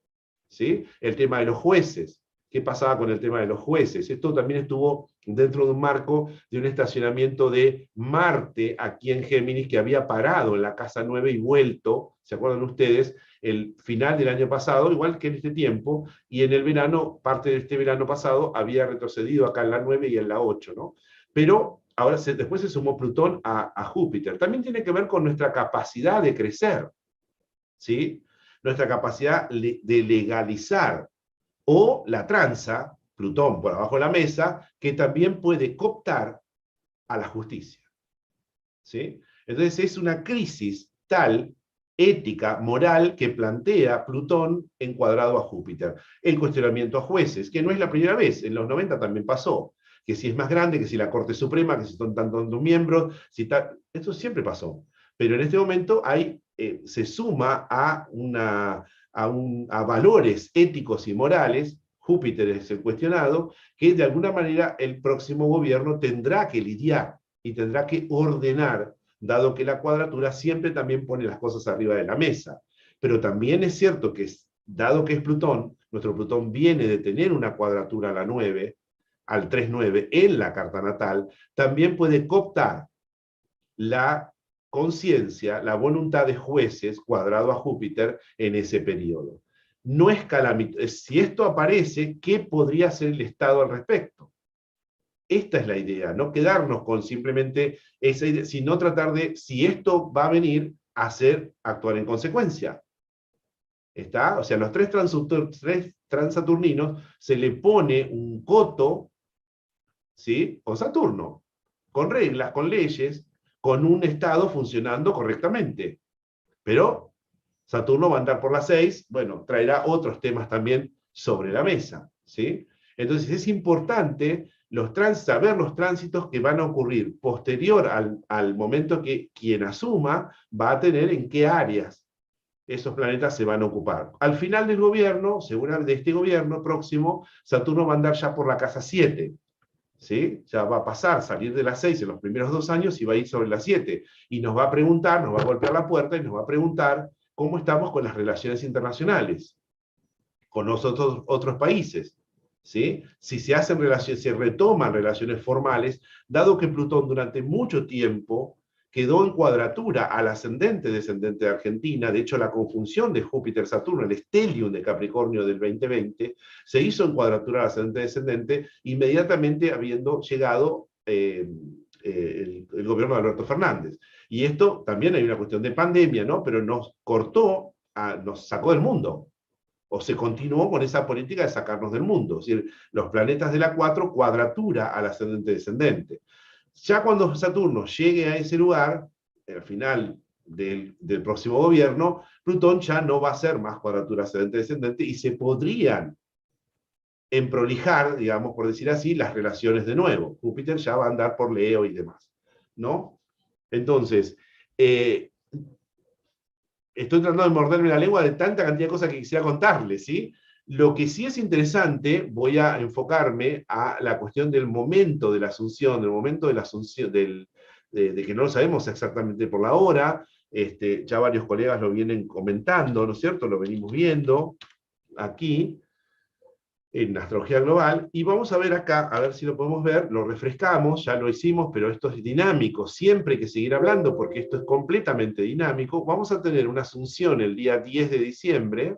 ¿sí? El tema de los jueces. ¿Qué pasaba con el tema de los jueces? Esto también estuvo dentro de un marco de un estacionamiento de Marte aquí en Géminis, que había parado en la Casa 9 y vuelto, ¿se acuerdan ustedes? El final del año pasado, igual que en este tiempo, y en el verano, parte de este verano pasado, había retrocedido acá en la 9 y en la 8, ¿no? Pero ahora después se sumó Plutón a Júpiter. También tiene que ver con nuestra capacidad de crecer, ¿sí? Nuestra capacidad de legalizar, o la tranza, Plutón por abajo de la mesa, que también puede cooptar a la justicia, ¿sí? Entonces es una crisis tal, ética, moral, que plantea Plutón encuadrado a Júpiter. El cuestionamiento a jueces, que no es la primera vez, en los 90 también pasó, que si es más grande, que si la Corte Suprema, que si son tantos miembros, esto siempre pasó. Pero en este momento se suma a valores éticos y morales. Júpiter es el cuestionado, que de alguna manera el próximo gobierno tendrá que lidiar y tendrá que ordenar, dado que la cuadratura siempre también pone las cosas arriba de la mesa. Pero también es cierto que, dado que es Plutón, nuestro Plutón viene de tener una cuadratura a la 9, al 3-9 en la carta natal, también puede cooptar la conciencia, la voluntad de jueces cuadrado a Júpiter en ese periodo. No es calamitoso. Si esto aparece, ¿qué podría hacer el Estado al respecto? Esta es la idea, no quedarnos con simplemente esa idea, sino tratar de, si esto va a venir, actuar en consecuencia. ¿Está? O sea, los tres transaturninos se le pone un coto, ¿sí? Con Saturno, con reglas, con leyes, con un Estado funcionando correctamente. Pero Saturno va a andar por las 6, bueno, traerá otros temas también sobre la mesa, ¿sí? Entonces es importante saber los tránsitos que van a ocurrir posterior al momento que quien asuma va a tener en qué áreas esos planetas se van a ocupar. Al final del gobierno, seguramente de este gobierno próximo, Saturno va a andar ya por la casa 7, ¿sí? Ya va a pasar, salir de las 6 en los primeros 2 años y va a ir sobre las 7. Y nos va a preguntar, nos va a golpear la puerta y nos va a preguntar cómo estamos con las relaciones internacionales, con otros países, ¿sí? Si se hacen relaciones, se retoman relaciones formales, dado que Plutón durante mucho tiempo quedó en cuadratura al ascendente descendente de Argentina. De hecho, la conjunción de Júpiter-Saturno, el stellium de Capricornio del 2020, se hizo en cuadratura al ascendente descendente, inmediatamente habiendo llegado el gobierno de Alberto Fernández. Y esto también hay una cuestión de pandemia, ¿no? Pero nos nos sacó del mundo. O se continuó con esa política de sacarnos del mundo. Es decir, los planetas de la 4, cuadratura al ascendente descendente. Ya cuando Saturno llegue a ese lugar, al final del próximo gobierno, Plutón ya no va a ser más cuadratura ascendente-descendente y se podrían emprolijar, digamos, por decir así, las relaciones de nuevo. Júpiter ya va a andar por Leo y demás, ¿no? Entonces, estoy tratando de morderme la lengua de tanta cantidad de cosas que quisiera contarles, ¿sí? Lo que sí es interesante, voy a enfocarme a la cuestión del momento de la asunción, del momento de la asunción, de que no lo sabemos exactamente por la hora, ya varios colegas lo vienen comentando, ¿no es cierto? Lo venimos viendo aquí. en astrología global, y vamos a ver acá, a ver si lo podemos ver, lo refrescamos, ya lo hicimos, pero esto es dinámico, siempre hay que seguir hablando porque esto es completamente dinámico. Vamos a tener una asunción el día 10 de diciembre,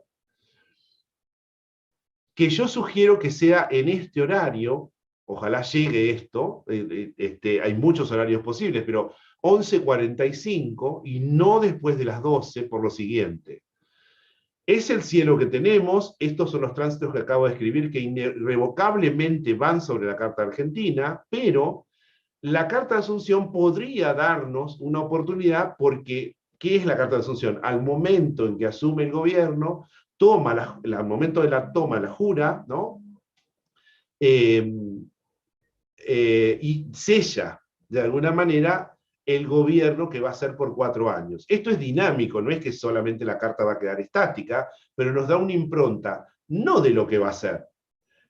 que yo sugiero que sea en este horario, ojalá llegue esto, hay muchos horarios posibles, pero 11:45 y no después de las 12 por lo siguiente. Es el cielo que tenemos, estos son los tránsitos que acabo de escribir que irrevocablemente van sobre la carta argentina, pero la carta de Asunción podría darnos una oportunidad porque, ¿qué es la carta de Asunción? Al momento en que asume el gobierno, al momento de la toma, la jura, ¿no? Eh, y sella, de alguna manera, el gobierno que va a ser por 4 años. Esto es dinámico, no es que solamente la carta va a quedar estática, pero nos da una impronta, no de lo que va a ser,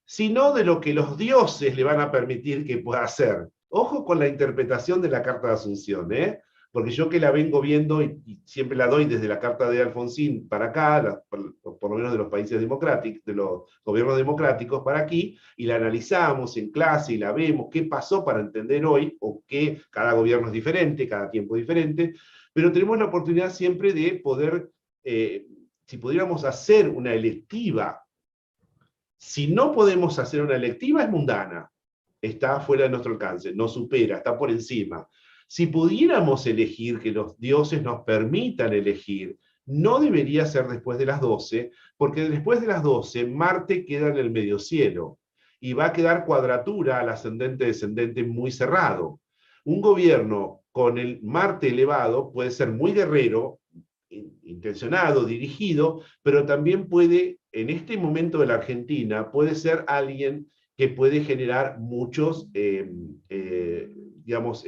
sino de lo que los dioses le van a permitir que pueda hacer. Ojo con la interpretación de la carta de Asunción, ¿eh? Porque yo que la vengo viendo y siempre la doy desde la carta de Alfonsín para acá, por lo menos de los países democráticos, de los gobiernos democráticos para aquí, y la analizamos en clase y la vemos, qué pasó para entender hoy, o que cada gobierno es diferente, cada tiempo es diferente, pero tenemos la oportunidad siempre de poder, si pudiéramos hacer una electiva. Si no podemos hacer una electiva, es mundana, está fuera de nuestro alcance, nos supera, está por encima. Si pudiéramos elegir, que los dioses nos permitan elegir, no debería ser después de las 12, porque después de las 12 Marte queda en el medio cielo y va a quedar cuadratura al ascendente-descendente muy cerrado. Un gobierno con el Marte elevado puede ser muy guerrero, intencionado, dirigido, pero también puede, en este momento de la Argentina, puede ser alguien que puede generar muchos, digamos,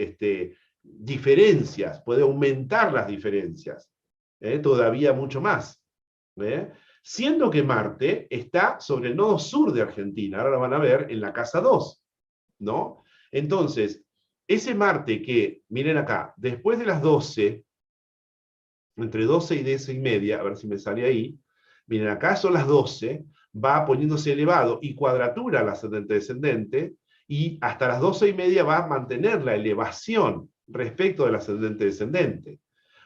diferencias, puede aumentar las diferencias, todavía mucho más. Siendo que Marte está sobre el nodo sur de Argentina, ahora lo van a ver en la casa 2, ¿no? Entonces, ese Marte que, miren acá, después de las 12, entre 12 y 10:30, a ver si me sale ahí, miren, acá son las 12, va poniéndose elevado y cuadratura al ascendente-descendente, y hasta las 12:30 va a mantener la elevación respecto del ascendente-descendente.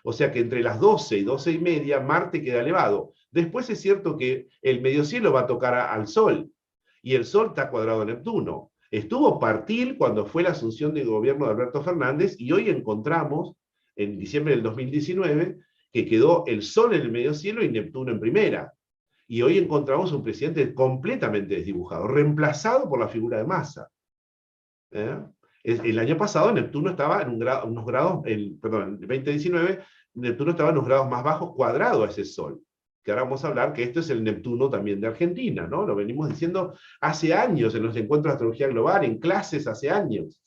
O sea que entre las 12 y 12:30 Marte queda elevado. Después es cierto que el mediocielo va a tocar al Sol, y el Sol está cuadrado a Neptuno. Estuvo partil cuando fue la asunción del gobierno de Alberto Fernández, y hoy encontramos, en diciembre del 2019, que quedó el Sol en el medio cielo y Neptuno en primera. Y hoy encontramos un presidente completamente desdibujado, reemplazado por la figura de Massa. El año pasado Neptuno estaba en unos grados, perdón, en 2019, Neptuno estaba en unos grados más bajos, cuadrado a ese Sol. Que ahora vamos a hablar que esto es el Neptuno también de Argentina, ¿no? Lo venimos diciendo hace años en los encuentros de astrología global, en clases hace años.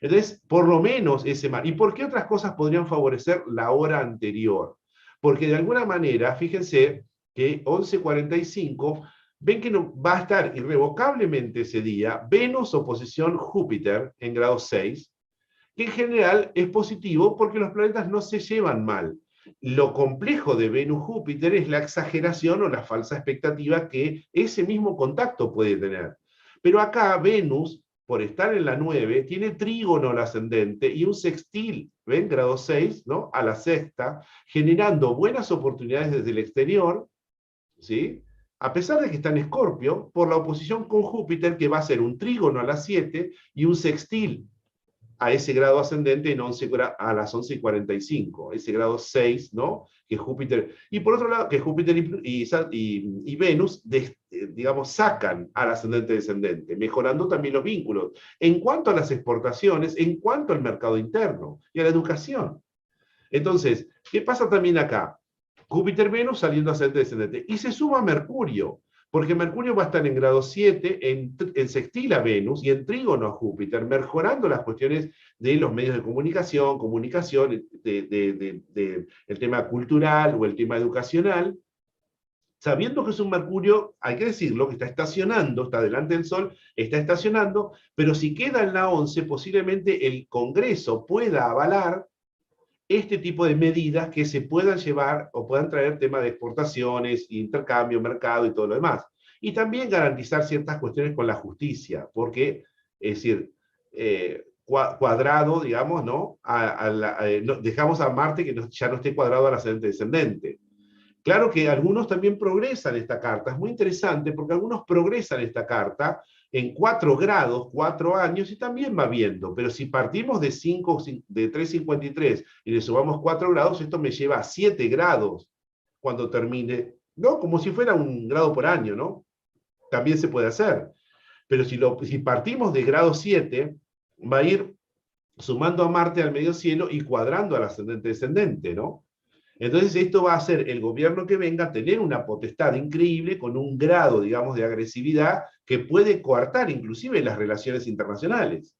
Entonces, por lo menos ese mar. ¿Y por qué otras cosas podrían favorecer la hora anterior? Porque de alguna manera, fíjense que 11:45, ven que no, va a estar irrevocablemente ese día Venus oposición Júpiter en grado 6, que en general es positivo porque los planetas no se llevan mal. Lo complejo de Venus-Júpiter es la exageración o la falsa expectativa que ese mismo contacto puede tener. Pero acá Venus, por estar en la 9, tiene trígono al ascendente y un sextil, ¿ven? Grado 6, ¿no? A la sexta, generando buenas oportunidades desde el exterior, ¿sí? A pesar de que está en Escorpio, por la oposición con Júpiter, que va a ser un trígono a las 7 y un sextil a ese grado ascendente en a las 11:45, ese grado 6, ¿no? Que Júpiter, y por otro lado, que Júpiter y Venus, digamos, sacan al ascendente descendente, mejorando también los vínculos, en cuanto a las exportaciones, en cuanto al mercado interno y a la educación. Entonces, ¿qué pasa también acá? Júpiter-Venus saliendo ascendente descendente, y se suma Mercurio, porque Mercurio va a estar en grado 7, en sextil a Venus y en trígono a Júpiter, mejorando las cuestiones de los medios de comunicación, el tema cultural o el tema educacional, sabiendo que es un Mercurio, hay que decirlo, que está estacionando, está delante del Sol, está estacionando, pero si queda en la 11, posiblemente el Congreso pueda avalar este tipo de medidas que se puedan llevar o puedan traer temas de exportaciones, intercambio, mercado y todo lo demás. y también garantizar ciertas cuestiones con la justicia, porque, es decir, cuadrado, digamos, ¿no? Dejamos a Marte que ya no esté cuadrado al ascendente descendente. Claro que algunos también progresan esta carta, es muy interesante porque algunos progresan esta carta en 4 grados, 4 años, y también va viendo, pero si partimos de 3,53 y le sumamos 4 grados, esto me lleva a 7 grados cuando termine, ¿no? Como si fuera un grado por año, ¿no? También se puede hacer. Pero si partimos de grado 7, va a ir sumando a Marte al medio cielo y cuadrando al ascendente descendente, ¿no? Entonces esto va a hacer el gobierno que venga tener una potestad increíble con un grado, digamos, de agresividad que puede coartar inclusive las relaciones internacionales.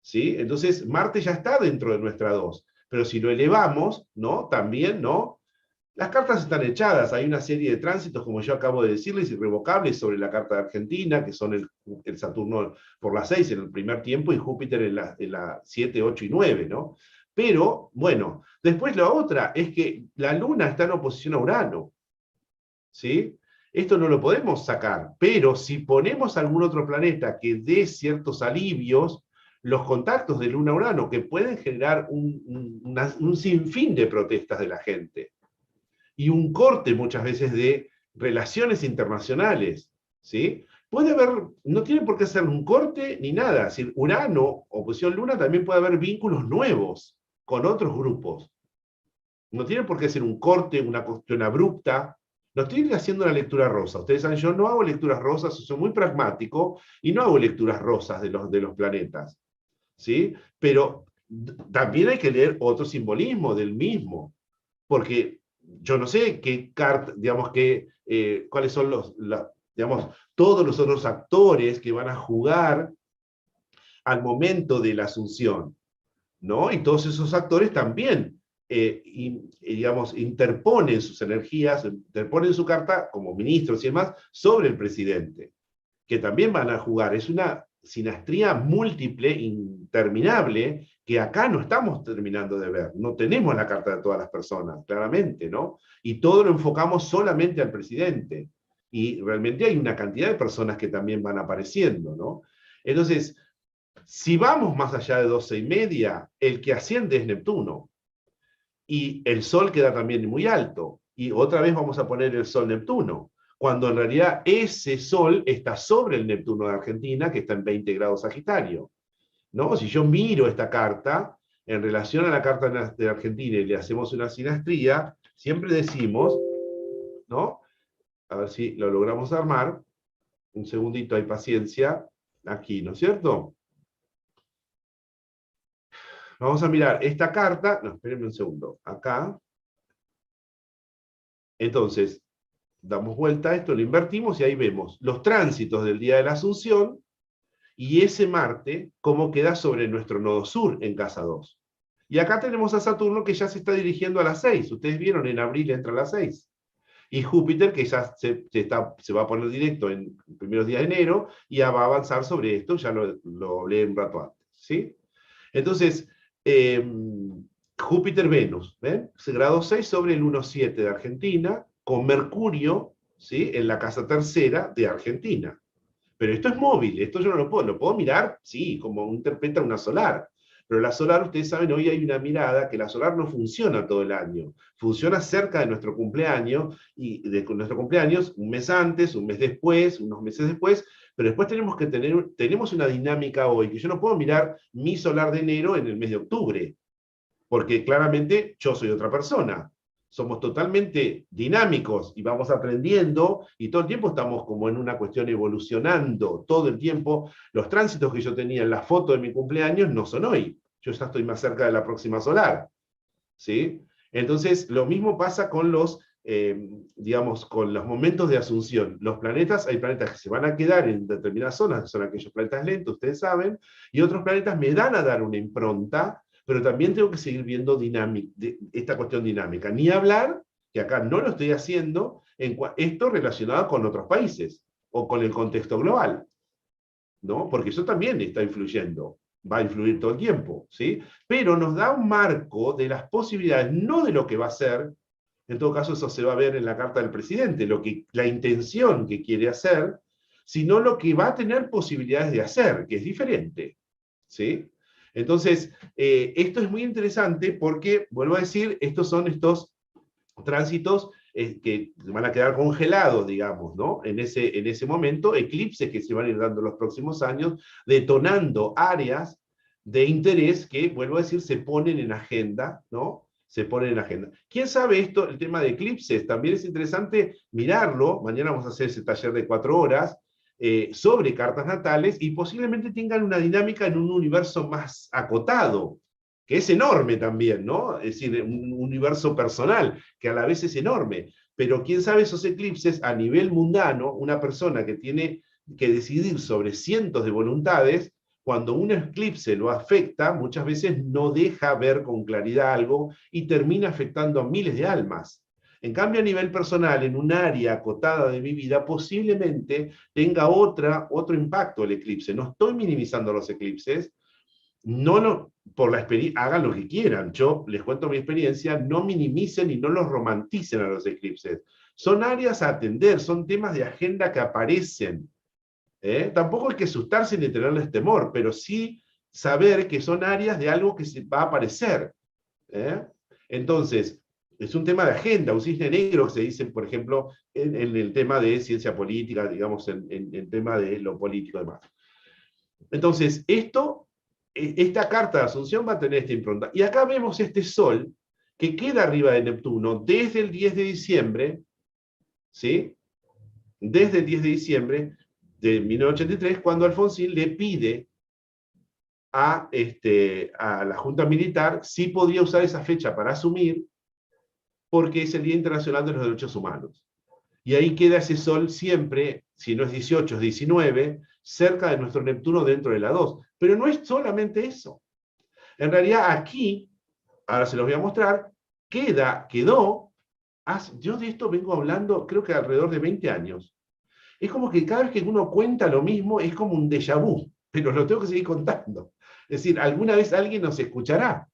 ¿Sí? Entonces Marte ya está dentro de nuestra 2, pero si lo elevamos, ¿no? También, ¿no? Las cartas están echadas, hay una serie de tránsitos, como yo acabo de decirles, irrevocables sobre la carta de Argentina, que son el Saturno por la 6 en el primer tiempo y Júpiter en la 7, 8 y 9, ¿no? Pero, bueno, después la otra es que la Luna está en oposición a Urano, ¿sí? Esto no lo podemos sacar, pero si ponemos algún otro planeta que dé ciertos alivios, los contactos de Luna-Urano, que pueden generar un sinfín de protestas de la gente, y un corte muchas veces de relaciones internacionales, ¿sí? Puede haber, no tiene por qué ser un corte ni nada, es decir, Urano, oposición Luna, también puede haber vínculos nuevos con otros grupos. No tiene por qué ser un corte, una cuestión abrupta. No estoy haciendo una lectura rosa. Ustedes saben, yo no hago lecturas rosas, soy muy pragmático y no hago lecturas rosas de los planetas, ¿sí? Pero también hay que leer otro simbolismo del mismo, porque yo no sé qué carta, digamos, cuáles son digamos, todos los otros actores que van a jugar al momento de la asunción, ¿no? Y todos esos actores también, digamos, interponen sus energías, interponen su carta como ministros y demás sobre el presidente, que también van a jugar. Es una sinastría múltiple, interminable, que acá no estamos terminando de ver. No tenemos la carta de todas las personas, claramente, ¿no? Y todo lo enfocamos solamente al presidente. Y realmente hay una cantidad de personas que también van apareciendo, ¿no? Entonces, si vamos más allá de 12,5, el que asciende es Neptuno. Y el Sol queda también muy alto. Y otra vez vamos a poner el Sol Neptuno, cuando en realidad ese Sol está sobre el Neptuno de Argentina, que está en 20 grados Sagitario, ¿no? Si yo miro esta carta, en relación a la carta de Argentina y le hacemos una sinastría, siempre decimos, ¿no? A ver si lo logramos armar. Un segundito, hay paciencia. Aquí, ¿no es cierto? Vamos a mirar esta carta. No, espérenme un segundo. Acá. Entonces, damos vuelta a esto, lo invertimos y ahí vemos los tránsitos del día de la Asunción y ese Marte, cómo queda sobre nuestro nodo sur en casa 2. Y acá tenemos a Saturno que ya se está dirigiendo a las 6. Ustedes vieron, en abril entra a las 6. Y Júpiter que ya se va a poner directo en los primeros días de enero y ya va a avanzar sobre esto, ya lo hablé un rato antes. ¿Sí? Entonces, Júpiter-Venus, ¿ven? Grado 6 sobre el 1,7 de Argentina, con Mercurio, ¿sí? En la casa tercera de Argentina. Pero esto es móvil, esto yo no lo puedo mirar, sí, como interpreta una solar. Pero la solar, ustedes saben, hoy hay una mirada que la solar no funciona todo el año. Funciona cerca de nuestro cumpleaños, y de nuestro cumpleaños, un mes antes, un mes después, unos meses después, pero después tenemos una dinámica hoy, que yo no puedo mirar mi solar de enero en el mes de octubre, porque claramente yo soy otra persona. Somos totalmente dinámicos y vamos aprendiendo y todo el tiempo estamos como en una cuestión evolucionando, todo el tiempo. Los tránsitos que yo tenía en la foto de mi cumpleaños no son hoy. Yo ya estoy más cerca de la próxima solar. ¿Sí? Entonces, lo mismo pasa con digamos, con los momentos de asunción. Los planetas, hay planetas que se van a quedar en determinadas zonas, que son aquellos planetas lentos, ustedes saben, y otros planetas me dan a dar una impronta, pero también tengo que seguir viendo esta cuestión dinámica. Ni hablar, que acá no lo estoy haciendo, esto relacionado con otros países, o con el contexto global, ¿no? Porque eso también está influyendo, va a influir todo el tiempo, ¿sí? Pero nos da un marco de las posibilidades, no de lo que va a ser, En todo caso, eso se va a ver en la carta del presidente, la intención que quiere hacer, sino lo que va a tener posibilidades de hacer, que es diferente. ¿Sí? Entonces, esto es muy interesante porque, vuelvo a decir, estos son estos tránsitos que van a quedar congelados, digamos, ¿no? En ese momento, eclipses que se van a ir dando en los próximos años, detonando áreas de interés que, vuelvo a decir, se ponen en agenda, ¿no? Se ponen en agenda. ¿Quién sabe esto, el tema de eclipses? También es interesante mirarlo. Mañana vamos a hacer ese taller de 4 horas sobre cartas natales y posiblemente tengan una dinámica en un universo más acotado, que es enorme también, ¿no? Es decir, un universo personal, que a la vez es enorme. Pero quién sabe esos eclipses a nivel mundano, una persona que tiene que decidir sobre cientos de voluntades, cuando un eclipse lo afecta, muchas veces no deja ver con claridad algo y termina afectando a miles de almas. En cambio, a nivel personal, en un área acotada de mi vida, posiblemente tenga otro impacto el eclipse. No estoy minimizando los eclipses, no lo, por la experiencia, hagan lo que quieran. Yo les cuento mi experiencia, no minimicen y no los romanticen a los eclipses. Son áreas a atender, son temas de agenda que aparecen. Tampoco hay que asustarse ni tenerles temor, pero sí saber que son áreas de algo que se va a aparecer. ¿Eh? Entonces, es un tema de agenda, un cisne negro que se dice, por ejemplo, en el tema de ciencia política, digamos, en el tema de lo político y demás. Entonces, esta carta de Asunción va a tener esta impronta. Y acá vemos este Sol que queda arriba de Neptuno desde el 10 de diciembre, ¿sí? Desde el 10 de diciembre de 1983, cuando Alfonsín le pide a la Junta Militar si podía usar esa fecha para asumir, porque es el Día Internacional de los Derechos Humanos. Y ahí queda ese Sol siempre, si no es 18, es 19, cerca de nuestro Neptuno dentro de la 2. Pero no es solamente eso. En realidad aquí, ahora se los voy a mostrar, quedó, yo de esto vengo hablando creo que alrededor de 20 años. Es como que cada vez que uno cuenta lo mismo es como un déjà vu, pero lo tengo que seguir contando. Es decir, alguna vez alguien nos escuchará.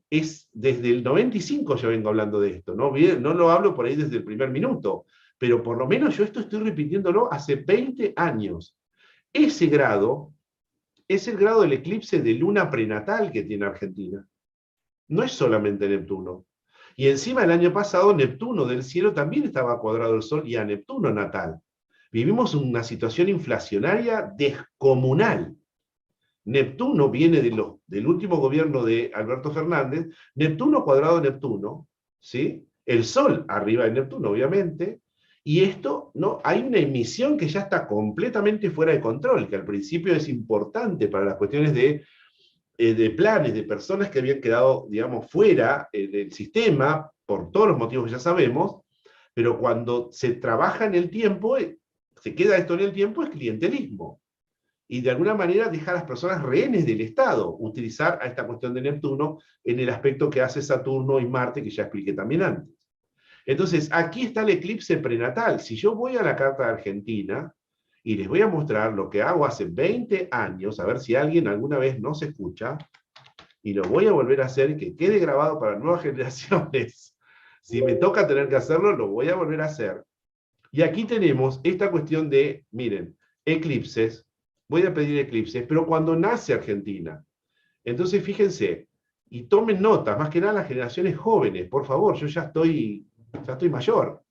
Es desde el 95 yo vengo hablando de esto, no lo hablo por ahí desde el primer minuto, pero por lo menos yo esto estoy repitiéndolo hace 20 años. Ese grado es el grado del eclipse de luna prenatal que tiene Argentina. No es solamente Neptuno. Y encima el año pasado Neptuno del cielo también estaba cuadrado el Sol y a Neptuno natal. Vivimos una situación inflacionaria descomunal. Neptuno viene del último gobierno de Alberto Fernández, Neptuno cuadrado Neptuno, ¿sí? El Sol arriba de Neptuno, obviamente, y esto, ¿no? Hay una emisión que ya está completamente fuera de control, que al principio es importante para las cuestiones de planes, de personas que habían quedado, digamos, fuera del sistema, por todos los motivos que ya sabemos, pero cuando se trabaja en el tiempo, se queda esto en el tiempo, es clientelismo. Y de alguna manera deja a las personas rehenes del Estado, utilizar a esta cuestión de Neptuno en el aspecto que hace Saturno y Marte, que ya expliqué también antes. Entonces, aquí está el eclipse prenatal. Si yo voy a la carta de Argentina y les voy a mostrar lo que hago hace 20 años, a ver si alguien alguna vez no se escucha, y lo voy a volver a hacer, que quede grabado para nuevas generaciones. Si me toca tener que hacerlo, lo voy a volver a hacer. Y aquí tenemos esta cuestión de, miren, eclipses, voy a pedir eclipses, pero cuando nace Argentina. Entonces, fíjense, y tomen nota, más que nada las generaciones jóvenes, por favor, yo ya estoy mayor.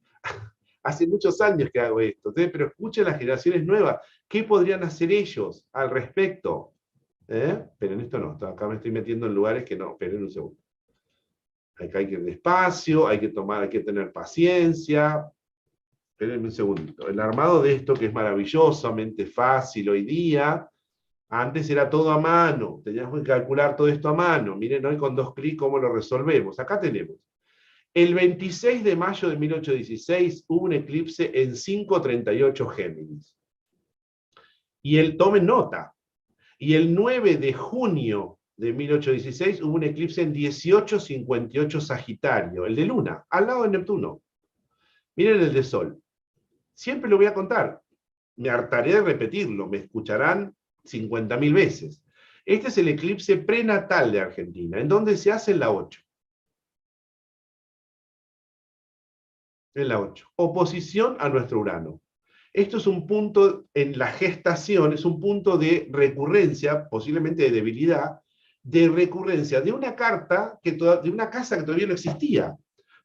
Hace muchos años que hago esto, pero escuchen las generaciones nuevas, ¿qué podrían hacer ellos al respecto? Pero en esto no, acá me estoy metiendo en lugares que no, esperen un segundo. Acá hay que ir despacio, hay que tener paciencia. Esperen un segundito. El armado de esto, que es maravillosamente fácil hoy día, antes era todo a mano, teníamos que calcular todo esto a mano. Miren hoy con 2 clics cómo lo resolvemos. Acá tenemos. El 26 de mayo de 1816 hubo un eclipse en 538 Géminis. Tomen nota, y el 9 de junio de 1816 hubo un eclipse en 1858 Sagitario, el de Luna, al lado de Neptuno. Miren el de Sol. Siempre lo voy a contar. Me hartaré de repetirlo, me escucharán 50.000 veces. Este es el eclipse prenatal de Argentina, en donde se hace en la 8. En la 8. Oposición a nuestro Urano. Esto es un punto en la gestación, es un punto de recurrencia, posiblemente de debilidad, de recurrencia de una carta, de una casa que todavía no existía.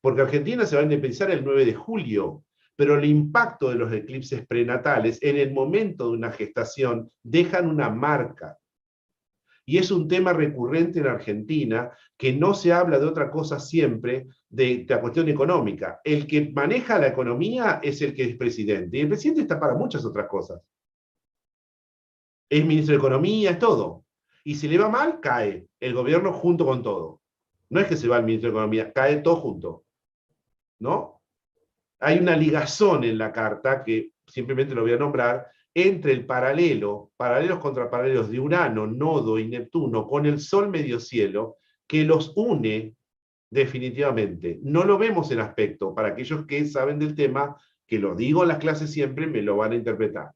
Porque Argentina se va a independizar el 9 de julio, pero el impacto de los eclipses prenatales en el momento de una gestación dejan una marca. Y es un tema recurrente en Argentina, que no se habla de otra cosa siempre, de la cuestión económica. El que maneja la economía es el que es presidente, y el presidente está para muchas otras cosas. Es ministro de Economía, es todo. Y si le va mal, cae el gobierno junto con todo. No es que se va el ministro de Economía, cae todo junto. ¿No? Hay una ligazón en la carta, que simplemente lo voy a nombrar, entre el paralelos contra paralelos de Urano, Nodo y Neptuno con el Sol medio cielo, que los une definitivamente. No lo vemos en aspecto, para aquellos que saben del tema, que lo digo en las clases siempre, me lo van a interpretar.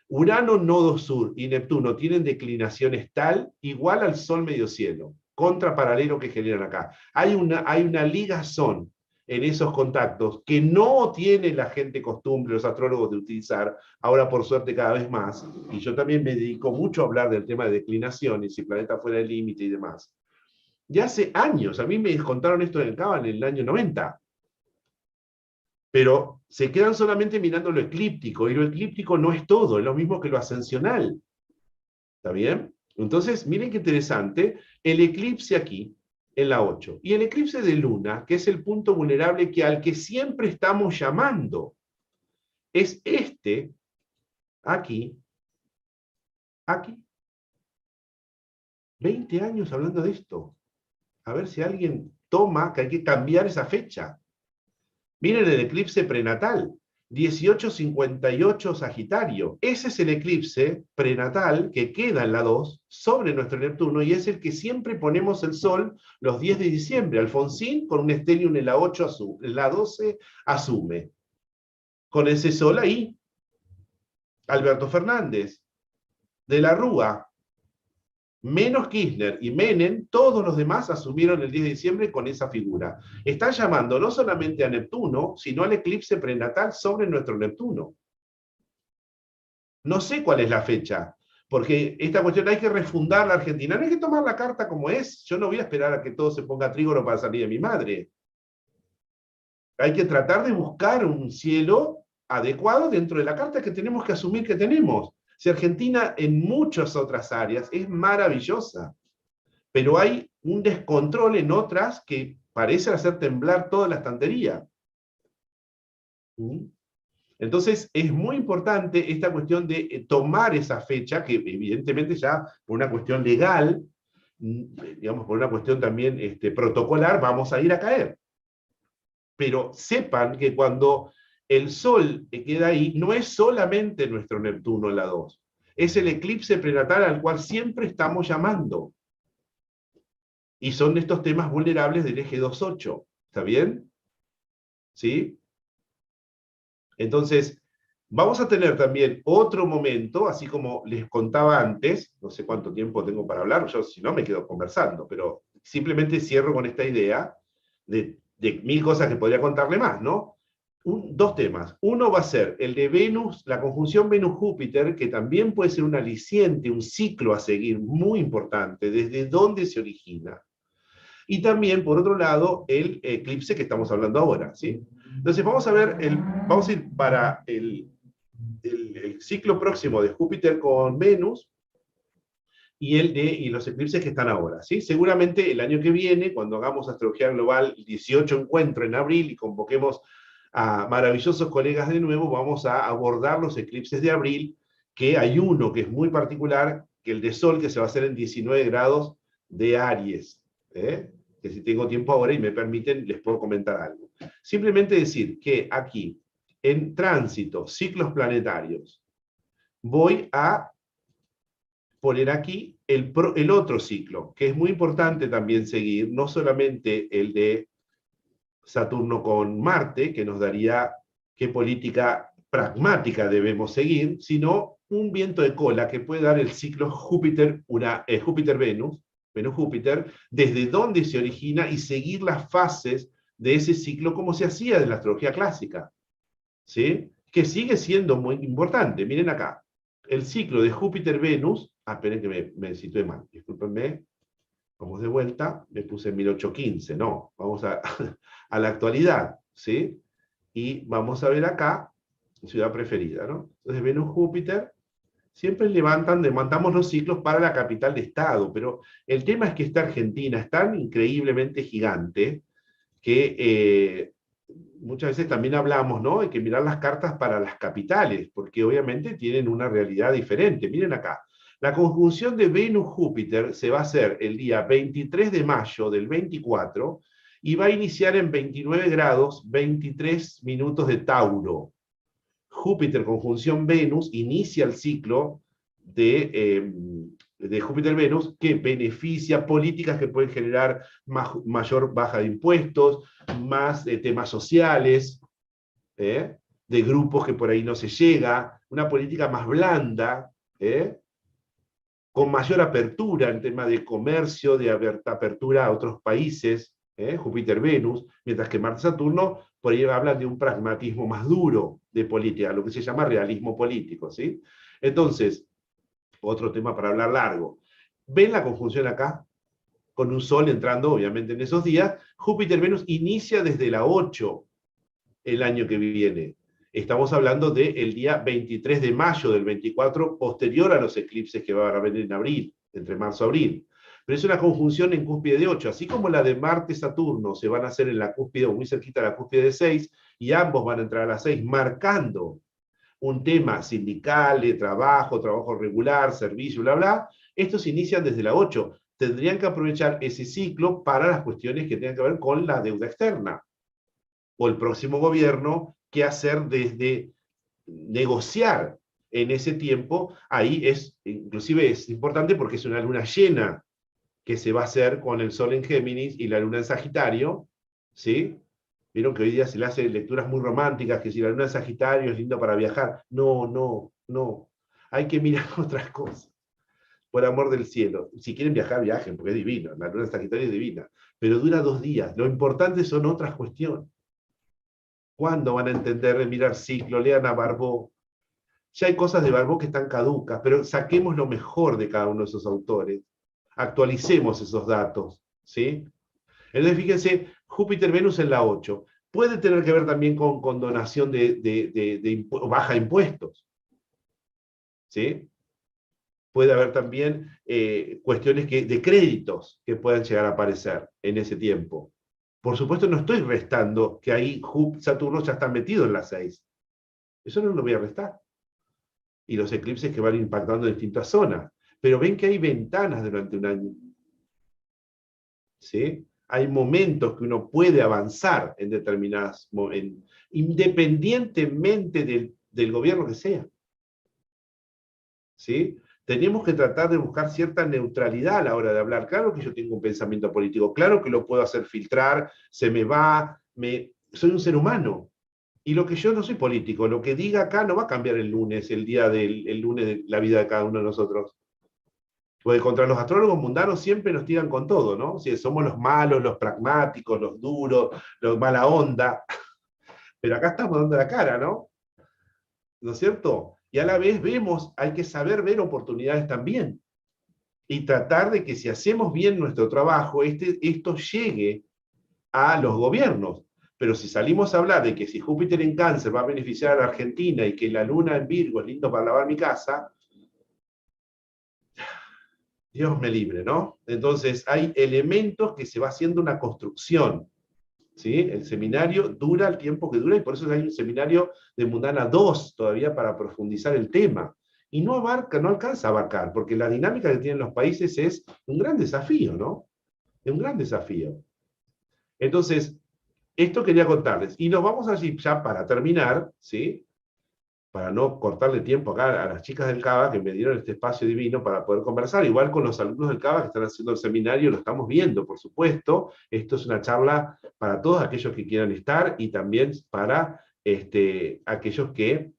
Urano, Nodo Sur y Neptuno tienen declinaciones tal, igual al Sol medio cielo, contra paralelo que generan acá. Hay una ligazón en esos contactos que no tiene la gente costumbre, los astrólogos, de utilizar, ahora por suerte cada vez más, y yo también me dedico mucho a hablar del tema de declinaciones, si el planeta fuera el límite y demás. Ya hace años, a mí me contaron esto en el CABA en el año 90, pero se quedan solamente mirando lo eclíptico, y lo eclíptico no es todo, es lo mismo que lo ascensional. ¿Está bien? Entonces, miren qué interesante, el eclipse aquí, en la 8, y el eclipse de luna, que es el punto vulnerable al que siempre estamos llamando, es este, aquí, aquí. 20 años hablando de esto. A ver si alguien toma que hay que cambiar esa fecha. Miren el eclipse prenatal, 1858 Sagitario. Ese es el eclipse prenatal que queda en la 2 sobre nuestro Neptuno, y es el que siempre ponemos el Sol los 10 de diciembre. Alfonsín con un estelium en la 8 en la 12 asume. Con ese Sol ahí. Alberto Fernández, de la Rúa, menos Kirchner y Menem, todos los demás asumieron el 10 de diciembre con esa figura. Están llamando no solamente a Neptuno, sino al eclipse prenatal sobre nuestro Neptuno. No sé cuál es la fecha, porque esta cuestión hay que refundar la Argentina. No hay que tomar la carta como es. Yo no voy a esperar a que todo se ponga trígono para salir de mi madre. Hay que tratar de buscar un cielo adecuado dentro de la carta que tenemos que asumir que tenemos. Si Argentina en muchas otras áreas es maravillosa, pero hay un descontrol en otras que parecen hacer temblar toda la estantería. Entonces es muy importante esta cuestión de tomar esa fecha, que evidentemente ya por una cuestión legal, digamos por una cuestión también protocolar, vamos a ir a caer. Pero sepan que cuando el Sol queda ahí, no es solamente nuestro Neptuno en la 2, es el eclipse prenatal al cual siempre estamos llamando. Y son estos temas vulnerables del eje 2.8. ¿Está bien? ¿Sí? Entonces, vamos a tener también otro momento, así como les contaba antes, no sé cuánto tiempo tengo para hablar, yo si no me quedo conversando, pero simplemente cierro con esta idea de mil cosas que podría contarle más, ¿no? Dos temas. Uno va a ser el de Venus, la conjunción Venus-Júpiter, que también puede ser un aliciente, un ciclo a seguir muy importante, desde dónde se origina. Y también, por otro lado, el eclipse que estamos hablando ahora, ¿sí? Entonces, vamos a ir para el ciclo próximo de Júpiter con Venus y los eclipses que están ahora, ¿sí? Seguramente el año que viene, cuando hagamos Astrología Global, el 18 encuentro en abril, y convoquemos a maravillosos colegas de nuevo, vamos a abordar los eclipses de abril, que hay uno que es muy particular, que el de Sol, que se va a hacer en 19 grados de Aries, que si tengo tiempo ahora y me permiten, les puedo comentar algo. Simplemente decir que aquí, en tránsito, ciclos planetarios, voy a poner aquí el otro ciclo, que es muy importante también seguir, no solamente el de Saturno con Marte, que nos daría qué política pragmática debemos seguir, sino un viento de cola que puede dar el ciclo Júpiter-Venus, Venus-Júpiter, desde dónde se origina y seguir las fases de ese ciclo como se hacía en la astrología clásica, ¿sí? Que sigue siendo muy importante. Miren acá, el ciclo de Júpiter-Venus, esperen que me situé mal, discúlpenme, vamos de vuelta, me puse en 1815, no, vamos a la actualidad, ¿sí? Y vamos a ver acá, ciudad preferida, ¿no? Entonces Venus-Júpiter, siempre levantamos los ciclos para la capital de Estado, pero el tema es que esta Argentina es tan increíblemente gigante que muchas veces también hablamos, ¿no? Hay que mirar las cartas para las capitales, porque obviamente tienen una realidad diferente. Miren acá, la conjunción de Venus-Júpiter se va a hacer el día 23 de mayo del 24 y va a iniciar en 29 grados 23 minutos de Tauro. Júpiter conjunción Venus inicia el ciclo de Júpiter-Venus que beneficia políticas que pueden generar mayor baja de impuestos, más temas sociales, de grupos que por ahí no se llega, una política más blanda, con mayor apertura en tema de comercio, de apertura a otros países, Júpiter-Venus, mientras que Marte-Saturno por ahí hablan de un pragmatismo más duro de política, lo que se llama realismo político, ¿sí? Entonces, otro tema para hablar largo. ¿Ven la conjunción acá? Con un Sol entrando, obviamente, en esos días. Júpiter-Venus inicia desde la 8 el año que viene. Estamos hablando del día 23 de mayo del 24, posterior a los eclipses que van a venir en abril, entre marzo y abril. Pero es una conjunción en cúspide de 8, así como la de Marte-Saturno se van a hacer en la cúspide, o muy cerquita de la cúspide de 6, y ambos van a entrar a las 6, marcando un tema sindical, de trabajo, trabajo regular, servicio, bla, bla. Estos inician desde la 8. Tendrían que aprovechar ese ciclo para las cuestiones que tengan que ver con la deuda externa, o el próximo gobierno, qué hacer desde negociar en ese tiempo. Ahí es, inclusive es importante porque es una luna llena que se va a hacer con el Sol en Géminis y la luna en Sagitario, ¿sí? Vieron que hoy día se le hacen lecturas muy románticas, que si la luna en Sagitario es lindo para viajar. No, no, no. Hay que mirar otras cosas, por amor del cielo. Si quieren viajar, viajen, porque es divino. La luna en Sagitario es divina. Pero dura 2 días. Lo importante son otras cuestiones. ¿Cuándo van a entender de mirar ciclo? Lean a Barbot. Ya hay cosas de Barbot que están caducas, pero saquemos lo mejor de cada uno de esos autores. Actualicemos esos datos, ¿sí? Entonces, fíjense, Júpiter-Venus en la 8. Puede tener que ver también con condonación de baja impuestos, ¿sí? Puede haber también cuestiones de créditos que puedan llegar a aparecer en ese tiempo. Por supuesto, no estoy restando que ahí Saturno ya está metido en la 6. Eso no lo voy a restar. Y los eclipses que van impactando en distintas zonas. Pero ven que hay ventanas durante un año. ¿Sí? Hay momentos que uno puede avanzar en determinadas momentos, independientemente del gobierno que sea. ¿Sí? Tenemos que tratar de buscar cierta neutralidad a la hora de hablar. Claro que yo tengo un pensamiento político, claro que lo puedo hacer filtrar, se me va, soy un ser humano. Y lo que yo no soy político, lo que diga acá no va a cambiar el lunes, el lunes de la vida de cada uno de nosotros. Porque contra los astrólogos mundanos siempre nos tiran con todo, ¿no? Si somos los malos, los pragmáticos, los duros, los mala onda. Pero acá estamos dando la cara, ¿no? ¿No es cierto? Y a la vez vemos, hay que saber ver oportunidades también. Y tratar de que si hacemos bien nuestro trabajo, esto llegue a los gobiernos. Pero si salimos a hablar de que si Júpiter en Cáncer va a beneficiar a la Argentina y que la luna en Virgo es lindo para lavar mi casa, Dios me libre, ¿no? Entonces hay elementos que se va haciendo una construcción, ¿sí? El seminario dura el tiempo que dura y por eso hay un seminario de Mundana 2 todavía para profundizar el tema. Y no alcanza a abarcar, porque la dinámica que tienen los países es un gran desafío, ¿no? Es un gran desafío. Entonces, esto quería contarles. Y nos vamos allí ya para terminar, ¿sí? Para no cortarle tiempo acá a las chicas del CABA que me dieron este espacio divino para poder conversar, igual con los alumnos del CABA que están haciendo el seminario, lo estamos viendo, por supuesto. Esto es una charla para todos aquellos que quieran estar y también para aquellos que,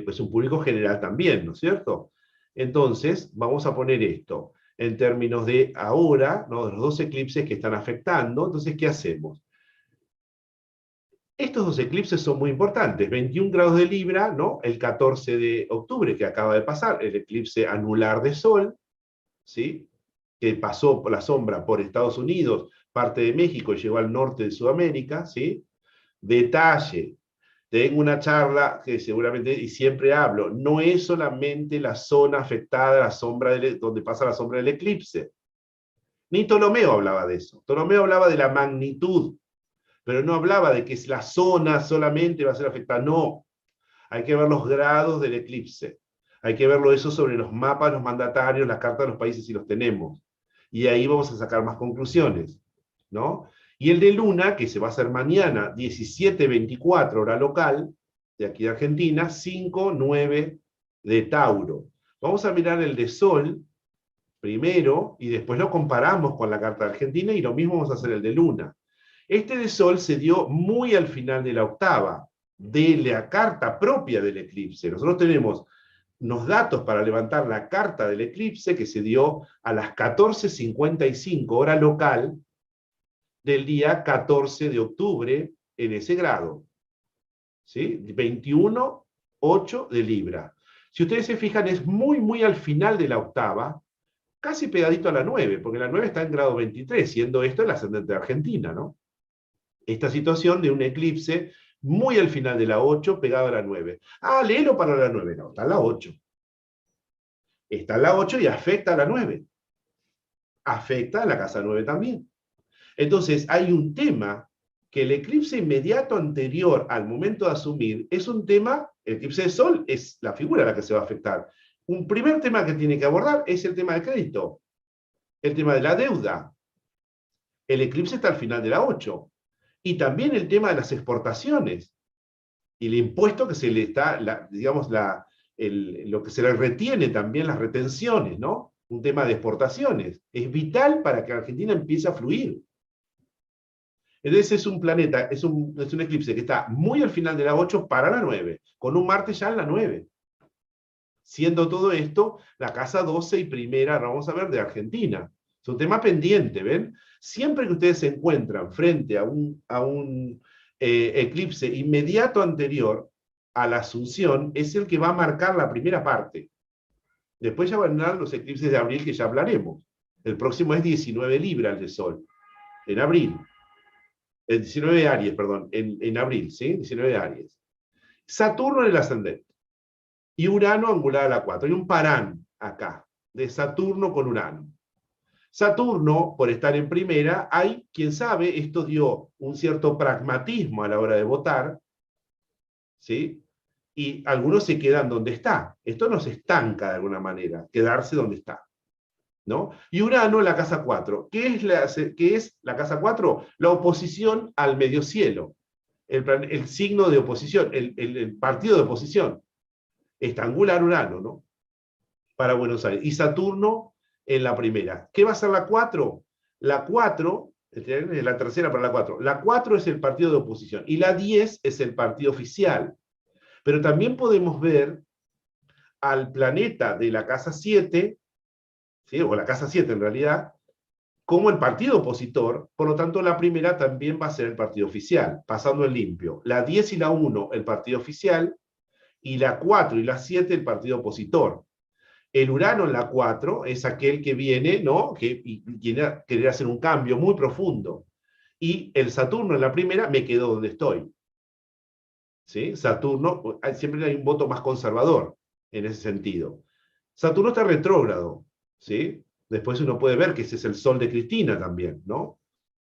pues un público general también, ¿no es cierto? Entonces, vamos a poner esto en términos de ahora, ¿no? De los 2 eclipses que están afectando. Entonces, ¿qué hacemos? Estos dos eclipses son muy importantes. 21 grados de Libra, ¿no? El 14 de octubre que acaba de pasar, el eclipse anular de Sol, ¿sí? Que pasó por la sombra por Estados Unidos, parte de México y llegó al norte de Sudamérica, ¿sí? Detalle, tengo una charla que seguramente, y siempre hablo, no es solamente la zona afectada, la sombra donde pasa la sombra del eclipse. Ni Ptolomeo hablaba de eso. Ptolomeo hablaba de la magnitud, pero no hablaba de que la zona solamente va a ser afectada. No, hay que ver los grados del eclipse. Hay que verlo eso sobre los mapas, los mandatarios, las cartas de los países si los tenemos. Y ahí vamos a sacar más conclusiones, ¿no? Y el de Luna, que se va a hacer mañana, 17:24 hora local, de aquí de Argentina, 5:09 de Tauro. Vamos a mirar el de Sol primero y después lo comparamos con la carta de Argentina y lo mismo vamos a hacer el de Luna. Este de Sol se dio muy al final de la octava, de la carta propia del eclipse. Nosotros tenemos unos datos para levantar la carta del eclipse que se dio a las 14:55 hora local del día 14 de octubre en ese grado. ¿Sí? 21:08 de Libra. Si ustedes se fijan, es muy, muy al final de la octava, casi pegadito a la 9, porque la 9 está en grado 23, siendo esto el ascendente de Argentina, ¿no? Esta situación de un eclipse muy al final de la 8, pegado a la 9. Ah, léelo para la 9. No, está en la 8. Está en la 8 y afecta a la 9. Afecta a la casa 9 también. Entonces, hay un tema que el eclipse inmediato anterior al momento de asumir es un tema, el eclipse de Sol es la figura a la que se va a afectar. Un primer tema que tiene que abordar es el tema del crédito, el tema de la deuda. El eclipse está al final de la 8. Y también el tema de las exportaciones y el impuesto que se le está, digamos, lo que se le retiene también, las retenciones, ¿no? Un tema de exportaciones. Es vital para que Argentina empiece a fluir. Entonces es un planeta, es un eclipse que está muy al final de la 8 para la 9, con un Marte ya en la 9. Siendo todo esto la casa 12 y primera, vamos a ver, de Argentina. Es un tema pendiente, ¿ven? Siempre que ustedes se encuentran frente a un eclipse inmediato anterior a la Asunción, es el que va a marcar la primera parte. Después ya van a dar los eclipses de abril que ya hablaremos. El próximo es 19 Libra, el de Sol, en abril. El 19 de Aries, perdón, en abril, ¿sí? 19 de Aries. Saturno en el ascendente. Y Urano angular a la 4. Hay un parán acá, de Saturno con Urano. Saturno, por estar en primera, hay, quién sabe, esto dio un cierto pragmatismo a la hora de votar, ¿sí? Y algunos se quedan donde está. Esto nos estanca de alguna manera, quedarse donde está, ¿no? Y Urano en la casa 4. ¿Qué es la casa 4? La oposición al medio cielo, el signo de oposición, el partido de oposición. Está angular Urano, ¿no? Para Buenos Aires. Y Saturno en la primera. ¿Qué va a ser la 4? La 4, es la tercera para la 4. La 4 es el partido de oposición y la 10 es el partido oficial. Pero también podemos ver al planeta de la casa 7, ¿sí? O la casa 7 en realidad, como el partido opositor, por lo tanto la primera también va a ser el partido oficial, pasando en limpio. La 10 y la 1 el partido oficial, y la 4 y la 7 el partido opositor. El Urano en la 4 es aquel que viene, ¿no? Y quiere querer hacer un cambio muy profundo. Y el Saturno en la primera me quedo donde estoy. ¿Sí? Saturno, siempre hay un voto más conservador en ese sentido. Saturno está retrógrado, ¿sí? Después uno puede ver que ese es el Sol de Cristina también, ¿no?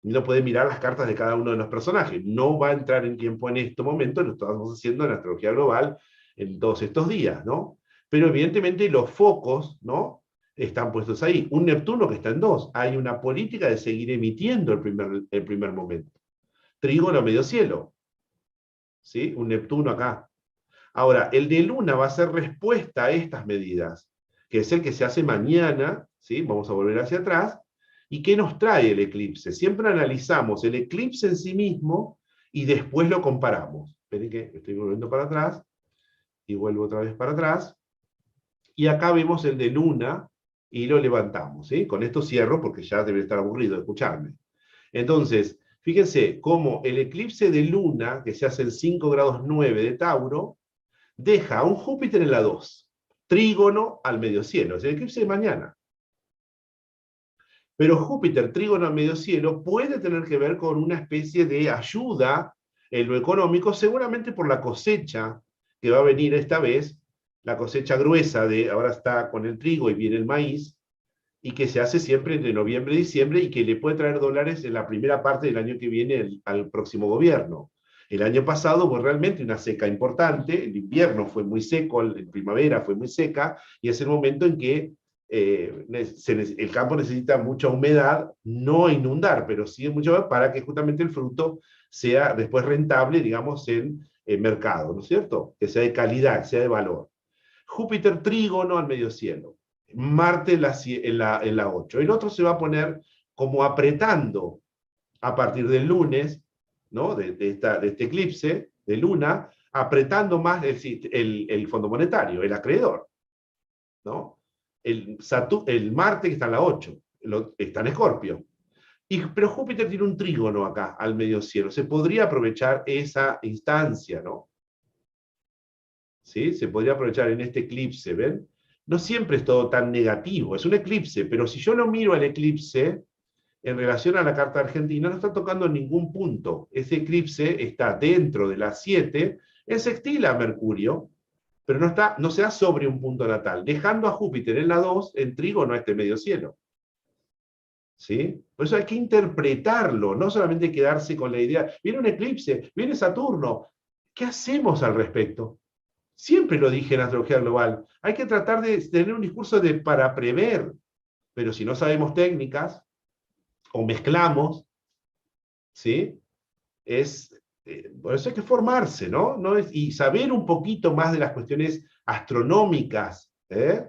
Y uno puede mirar las cartas de cada uno de los personajes. No va a entrar en tiempo en este momento, lo estamos haciendo en astrología global en todos estos días, ¿no? Pero evidentemente los focos, ¿no? Están puestos ahí. Un Neptuno que está en 2. Hay una política de seguir emitiendo el primer momento. Trígono a medio cielo, ¿sí? Un Neptuno acá. Ahora, el de Luna va a ser respuesta a estas medidas, que es el que se hace mañana, ¿sí? Vamos a volver hacia atrás. ¿Y qué nos trae el eclipse? Siempre analizamos el eclipse en sí mismo y después lo comparamos. Esperen que estoy volviendo para atrás y vuelvo otra vez para atrás. Y acá vemos el de Luna y lo levantamos, ¿sí? Con esto cierro porque ya debe estar aburrido de escucharme. Entonces, Fíjense cómo el eclipse de luna, que se hace en 5 grados 9 de Tauro, deja a un Júpiter en la 2, trígono al medio cielo, es el eclipse de mañana. Pero Júpiter trígono al medio cielo puede tener que ver con una especie de ayuda en lo económico, seguramente por la cosecha que va a venir esta vez, la cosecha gruesa de ahora está con el trigo y viene el maíz, y que se hace siempre entre noviembre y diciembre y que le puede traer dólares en la primera parte del año que viene al próximo gobierno. El año pasado fue realmente una seca importante, el invierno fue muy seco, la primavera fue muy seca, y es el momento en que el campo necesita mucha humedad, no inundar, pero sí mucha humedad para que justamente el fruto sea después rentable, digamos, en el mercado, ¿no es cierto? Que sea de calidad, que sea de valor. Júpiter trígono al medio cielo. Marte en la 8. El otro se va a poner como apretando a partir del lunes, ¿no? de este eclipse de luna, apretando más el Fondo Monetario, el acreedor, ¿no? El Marte que está en la 8, está en Escorpio. Pero Júpiter tiene un trígono acá, al medio cielo. Se podría aprovechar esa instancia, ¿no? ¿Sí? Se podría aprovechar en este eclipse, ¿ven? No siempre es todo tan negativo, es un eclipse, pero si yo no miro el eclipse en relación a la carta argentina, no está tocando en ningún punto. Ese eclipse está dentro de las 7, en sextila a Mercurio, pero no se da sobre un punto natal, dejando a Júpiter en la 2, en trígono a este medio cielo. ¿Sí? Por eso hay que interpretarlo, no solamente quedarse con la idea, viene un eclipse, viene Saturno, ¿qué hacemos al respecto? Siempre lo dije en astrología global, hay que tratar de tener un discurso para prever, pero si no sabemos técnicas, o mezclamos, ¿sí? Por eso hay que formarse, ¿no? Y saber un poquito más de las cuestiones astronómicas, ¿eh?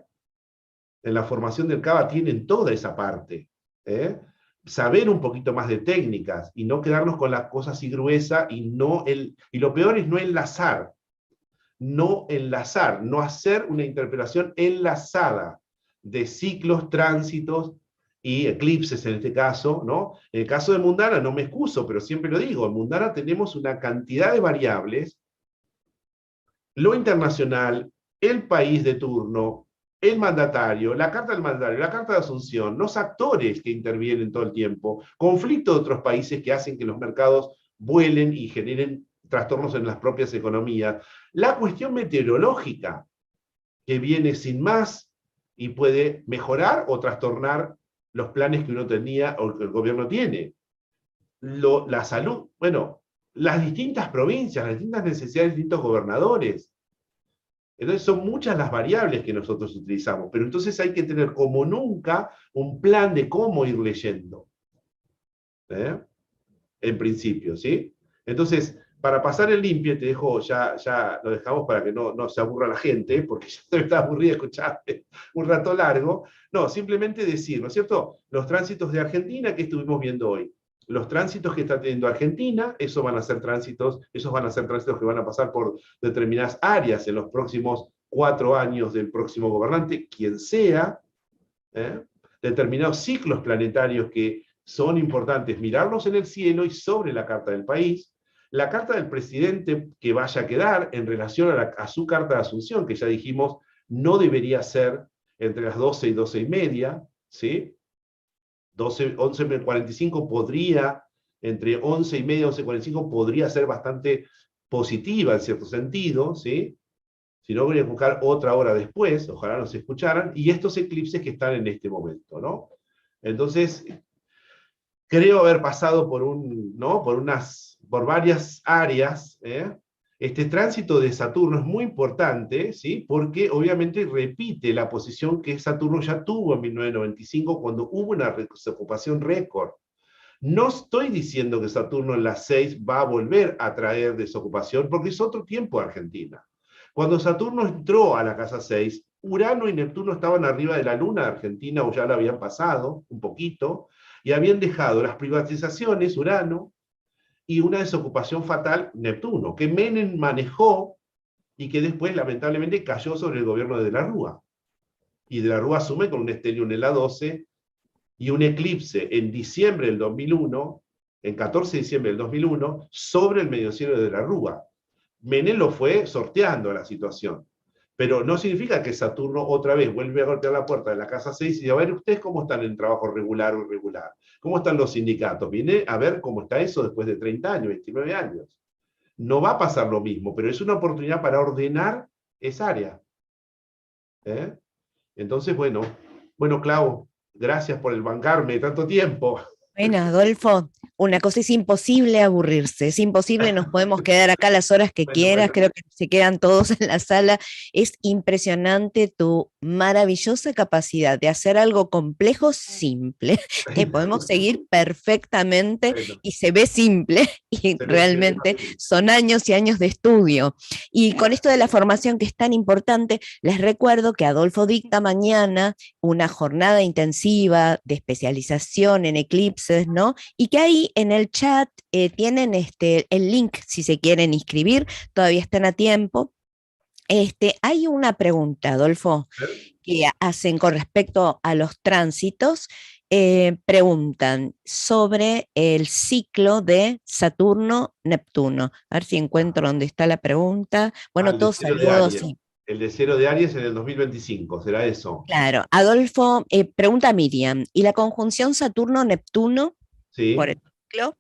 En la formación del CABA tienen toda esa parte, ¿eh? Saber un poquito más de técnicas y no quedarnos con la cosa así gruesa y lo peor es no hacer una interpretación enlazada de ciclos, tránsitos y eclipses en este caso, ¿no? En el caso de Mundana no me excuso, pero siempre lo digo, en Mundana tenemos una cantidad de variables, lo internacional, el país de turno, el mandatario, la carta del mandatario, la carta de Asunción, los actores que intervienen todo el tiempo, conflictos de otros países que hacen que los mercados vuelen y generen trastornos en las propias economías, la cuestión meteorológica, que viene sin más y puede mejorar o trastornar los planes que uno tenía o que el gobierno tiene. La salud, bueno, las distintas provincias, las distintas necesidades de distintos gobernadores. Entonces son muchas las variables que nosotros utilizamos, pero entonces hay que tener como nunca un plan de cómo ir leyendo. ¿Eh? En principio, ¿sí? Entonces, para pasar el limpio, te dejo, ya lo dejamos para que no se aburra la gente, porque ya se me está aburrida escucharte un rato largo. No, simplemente decir, ¿no es cierto? Los tránsitos de Argentina que estuvimos viendo hoy. Los tránsitos que está teniendo Argentina, esos van a ser tránsitos que van a pasar por determinadas áreas en los próximos 4 años del próximo gobernante, quien sea, ¿eh? Determinados ciclos planetarios que son importantes mirarlos en el cielo y sobre la carta del país, la carta del presidente que vaya a quedar en relación a su carta de asunción, que ya dijimos no debería ser entre las 12 y 12 y media, ¿sí? 11:45 podría, entre 11 y media y 11:45 podría ser bastante positiva en cierto sentido, ¿sí? Si no, voy a buscar otra hora después, ojalá nos escucharan, y estos eclipses que están en este momento, ¿no? Entonces, creo haber pasado ¿no? por varias áreas, ¿eh? Este tránsito de Saturno es muy importante, ¿sí? Porque obviamente repite la posición que Saturno ya tuvo en 1995 cuando hubo una desocupación récord. No estoy diciendo que Saturno en las 6 va a volver a traer desocupación, porque es otro tiempo de Argentina. Cuando Saturno entró a la casa 6, Urano y Neptuno estaban arriba de la Luna de Argentina, o ya la habían pasado un poquito, y habían dejado las privatizaciones, Urano, y una desocupación fatal, Neptuno, que Menem manejó y que después lamentablemente cayó sobre el gobierno de la Rúa. Y de la Rúa asume con un estelium en la 12 y un eclipse en diciembre del 2001, en 14 de diciembre del 2001, sobre el mediocielo de la Rúa. Menem lo fue sorteando la situación. Pero no significa que Saturno otra vez vuelve a golpear la puerta de la Casa 6 y dice, a ver, ¿ustedes cómo están en trabajo regular o irregular? ¿Cómo están los sindicatos? Viene a ver cómo está eso después de 30 años, 29 años. No va a pasar lo mismo, pero es una oportunidad para ordenar esa área. ¿Eh? Entonces, bueno, Clau, gracias por el bancarme tanto tiempo. Bueno, Adolfo, una cosa es imposible aburrirse, es imposible, nos podemos quedar acá las horas que Bueno, quieras, bueno. creo que se quedan todos en la sala. Es impresionante tu maravillosa capacidad de hacer algo complejo simple, que podemos seguir perfectamente Bueno, y se ve simple y excelente. realmente son años y años de estudio. Y con esto de la formación que es tan importante, les recuerdo que Adolfo dicta mañana una jornada intensiva de especialización en eclipses, ¿no? Y que ahí en el chat tienen el link si se quieren inscribir, todavía están a tiempo. Hay una pregunta, Adolfo, que hacen con respecto a los tránsitos. Preguntan sobre el ciclo de Saturno-Neptuno. A ver si encuentro dónde está la pregunta. Bueno, El de todos cero de saludos. Aries. El de cero de Aries en el 2025, ¿será eso? Claro, Adolfo, pregunta Miriam, ¿y la conjunción Saturno-Neptuno por Sí. el ciclo?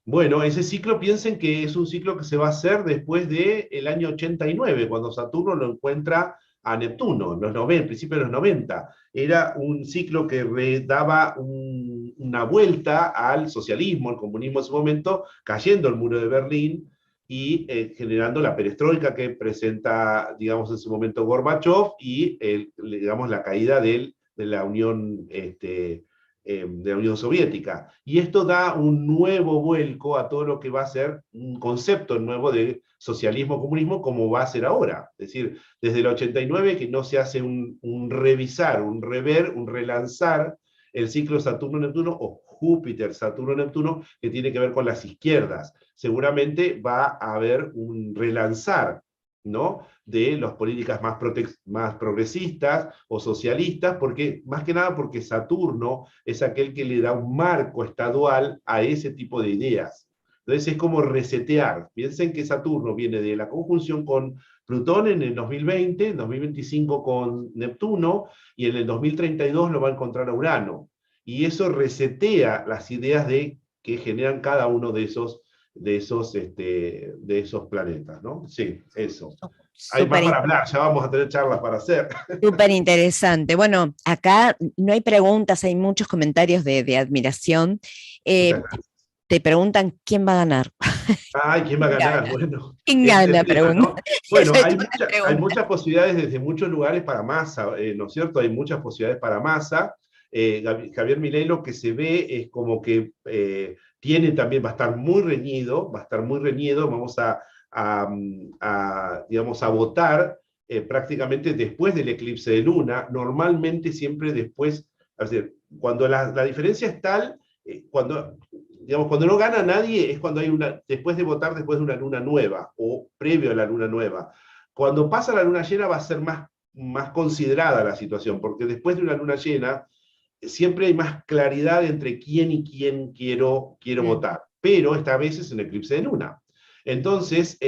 Bueno, ese ciclo piensen que es un ciclo que se va a hacer después del año 89, cuando Saturno lo encuentra a Neptuno, en los 90, principios de los 90. Era un ciclo que daba una vuelta al socialismo, al comunismo en su momento, cayendo el muro de Berlín y generando la perestroika que presenta, digamos, en su momento Gorbachev y, digamos, la caída de la Unión de la Unión Soviética. Y esto da un nuevo vuelco a todo lo que va a ser un concepto nuevo de socialismo-comunismo como va a ser ahora. Es decir, desde el 89 que no se hace un revisar, un rever, un relanzar el ciclo Saturno-Neptuno o Júpiter-Saturno-Neptuno que tiene que ver con las izquierdas. Seguramente va a haber un relanzar, ¿no?, de las políticas más progresistas o socialistas, porque, más que nada porque Saturno es aquel que le da un marco estadual a ese tipo de ideas. Entonces es como resetear. Piensen que Saturno viene de la conjunción con Plutón en el 2020, en 2025 con Neptuno, y en el 2032 lo va a encontrar a Urano. Y eso resetea las ideas que generan cada uno de esos planetas, ¿no? Sí, eso. Hay más Súper para hablar, ya vamos a tener charlas para hacer. súper interesante. Bueno, acá no hay preguntas, hay muchos comentarios de admiración. Muchas Eh, gracias. Te preguntan quién va a ganar. Ay, ¿quién va a ¿Quién ganar? gana? Bueno, ¿Quién ese es el gana? tema, Pregunta. ¿no? Bueno, Esa es una hay pregunta. muchas posibilidades desde muchos lugares para Massa, ¿no es cierto? Hay muchas posibilidades para Massa. Javier Milei lo que se ve es como que tiene también, va a estar muy reñido, va a estar muy reñido, vamos digamos, a votar prácticamente después del eclipse de luna, normalmente siempre después, es decir, cuando la diferencia es tal, digamos, cuando no gana nadie es cuando hay después de votar después de una luna nueva o previo a la luna nueva. Cuando pasa la luna llena va a ser más considerada la situación, porque después de una luna llena siempre hay más claridad entre quién y quién quiero Mm. votar, pero esta vez es en eclipse de luna. Entonces,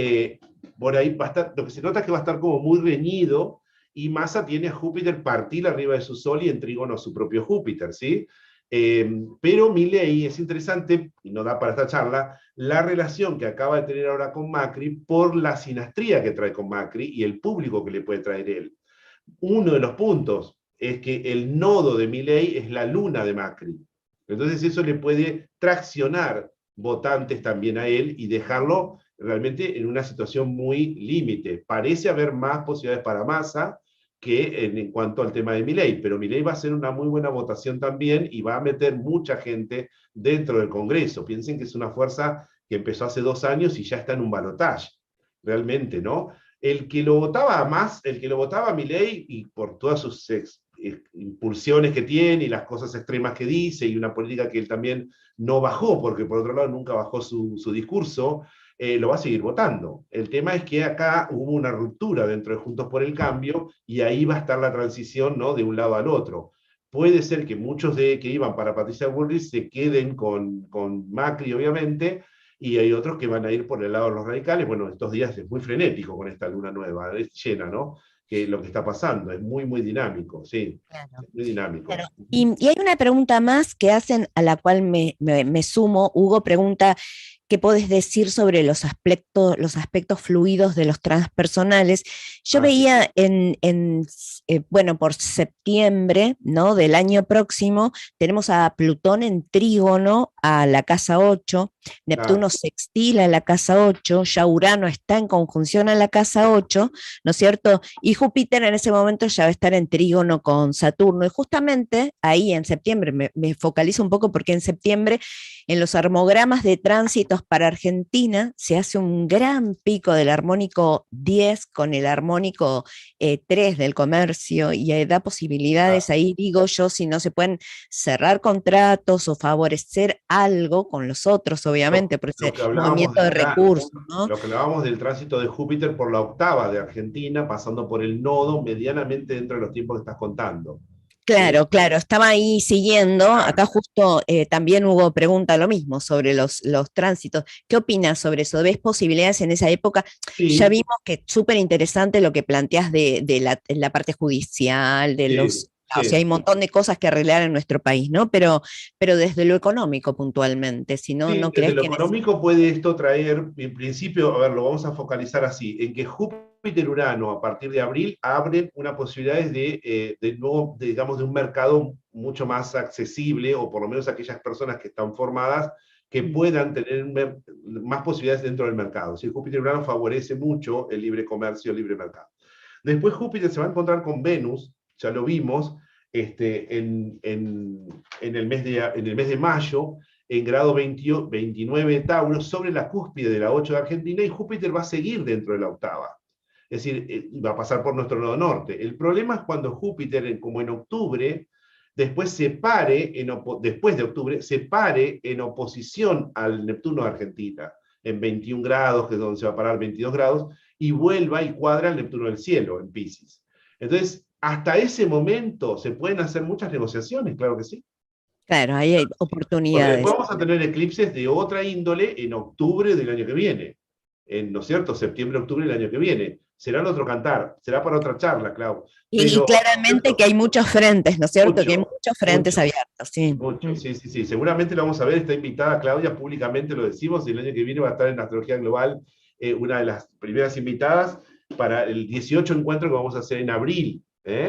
por ahí va a estar, lo que se nota es que va a estar como muy reñido, y Massa tiene a Júpiter partir arriba de su Sol y en trígono a su propio Júpiter, ¿sí? Pero Milei es interesante, y no da para esta charla, la relación que acaba de tener ahora con Macri por la sinastría que trae con Macri y el público que le puede traer él. Uno de los puntos es que el nodo de Milei es la luna de Macri. Entonces eso le puede traccionar votantes también a él y dejarlo realmente en una situación muy límite. Parece haber más posibilidades para Massa que en cuanto al tema de Milei, pero Milei va a hacer una muy buena votación también y va a meter mucha gente dentro del Congreso. Piensen que es una fuerza que empezó hace 2 años y ya está en un balotaje, realmente, ¿no? El que lo votaba más, el que lo votaba a Milei, y por todas sus impulsiones que tiene y las cosas extremas que dice, y una política que él también no bajó, porque por otro lado nunca bajó su discurso, lo va a seguir votando. El tema es que acá hubo una ruptura dentro de Juntos por el Cambio, y ahí va a estar la transición, ¿no?, de un lado al otro. puede ser que muchos de que iban para Patricia Bullrich se queden con Macri, obviamente, y hay otros que van a ir por el lado de los radicales. Bueno, estos días es muy frenético con esta luna nueva, es llena, ¿no? Que lo que está pasando es muy, muy dinámico, sí, Claro. es muy dinámico. Claro. Y hay una pregunta más que hacen a la cual me sumo. Hugo pregunta, ¿qué podés decir sobre los aspectos fluidos de los transpersonales? Yo Ah, sí, veía bueno, por septiembre, ¿no? Del año próximo, tenemos a Plutón en trígono a la casa 8, claro. Neptuno sextil a la casa 8, ya Urano está en conjunción a la casa 8, ¿no es cierto? Y Júpiter en ese momento ya va a estar en trígono con Saturno. Y justamente ahí en septiembre, me focalizo un poco porque en septiembre en los armogramas de tránsitos para Argentina se hace un gran pico del armónico 10 con el armónico 3 del comercio y da posibilidades Claro. ahí, digo yo, si no se pueden cerrar contratos o favorecer algo con los otros, obviamente, por ese Lo que hablábamos movimiento de recursos, ¿no? lo que hablábamos del tránsito de Júpiter por la octava de Argentina, pasando por el nodo medianamente dentro de los tiempos que estás contando. ¿Sí? Claro, claro, estaba ahí siguiendo. Claro. Acá justo también hubo pregunta lo mismo sobre los tránsitos. ¿Qué opinas sobre eso? ¿Ves posibilidades en esa época? Ya Sí, vimos que es súper interesante lo que planteas de la parte judicial, de sí, los... O sea, hay sí. un montón de cosas que arreglar en nuestro país, ¿no? Pero desde lo económico puntualmente, si no, Sí, ¿no desde crees lo que económico puede esto traer, en principio, a ver, lo vamos a focalizar así, en que Júpiter-Urano a partir de abril abren una posibilidades de nuevo, digamos, de un mercado mucho más accesible, o por lo menos aquellas personas que están formadas que Mm. puedan tener más posibilidades dentro del mercado? Si Júpiter-Urano favorece mucho el libre comercio, el libre mercado. Después Júpiter se va a encontrar con Venus, ya lo vimos, en el mes de mayo, en grado 20 29 de Tauro, sobre la cúspide de la 8 de Argentina, y Júpiter va a seguir dentro de la octava. Es decir, va a pasar por nuestro nodo norte. El problema es cuando Júpiter, como en octubre, después después de octubre, se pare en oposición al Neptuno de Argentina, en 21 grados, que es donde se va a parar 22 grados, y vuelva y cuadra el Neptuno del cielo, en Pisces. Entonces, hasta ese momento se pueden hacer muchas negociaciones, claro que sí. claro, ahí hay Porque después oportunidades. vamos a tener eclipses de otra índole en octubre del año que viene. ¿No es cierto? Septiembre, octubre del año que viene. Será en otro cantar, será para otra charla, Clau. Y Pero, ¿no es claramente que cierto? hay muchos frentes, ¿no es cierto? Que hay Mucho, muchos frentes mucho, abiertos, sí. mucho. Mm. Sí, sí, sí. Seguramente lo vamos a ver. Está invitada Claudia, públicamente lo decimos. Y el año que viene va a estar en Astrología Global, una de las primeras invitadas para el 18 encuentro que vamos a hacer en abril,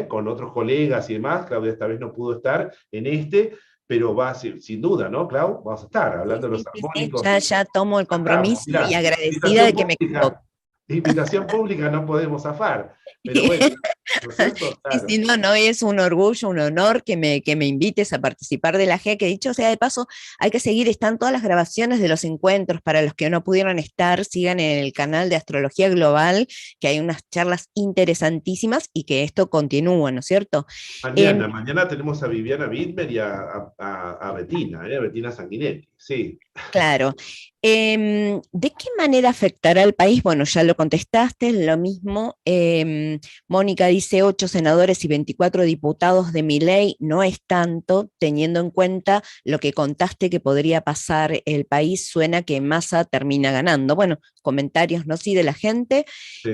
con otros colegas y demás. Claudia esta vez no pudo estar en pero va a ser, sin duda, ¿no, Clau? Vamos a estar Sí, hablando de los sí, sí, sí, armónicos. ya tomo el Ya estamos, compromiso y mirá, agradecida invitación de que me equivoque. pública, invitación pública no podemos zafar, pero bueno, ¿no es cierto? Sí, sí, Claro. no, no, es un orgullo, un honor que me invites a participar de la G, que dicho sea de paso, hay que seguir, están todas las grabaciones de los encuentros, para los que no pudieron estar, sigan en el canal de Astrología Global, que hay unas charlas interesantísimas y que esto continúa, ¿no es cierto? Em, Mañana tenemos a Viviana Widmer y a Bettina, a Bettina Sanguinetti, sí. Claro. ¿De qué manera afectará al país? Bueno, ya lo contestaste, lo mismo. Mónica dice 8 senadores y 24 diputados de Milei, no es tanto, teniendo en cuenta lo que contaste que podría pasar el país, suena que Massa termina ganando. Bueno, comentarios, ¿no? Sí, de la gente. Sí.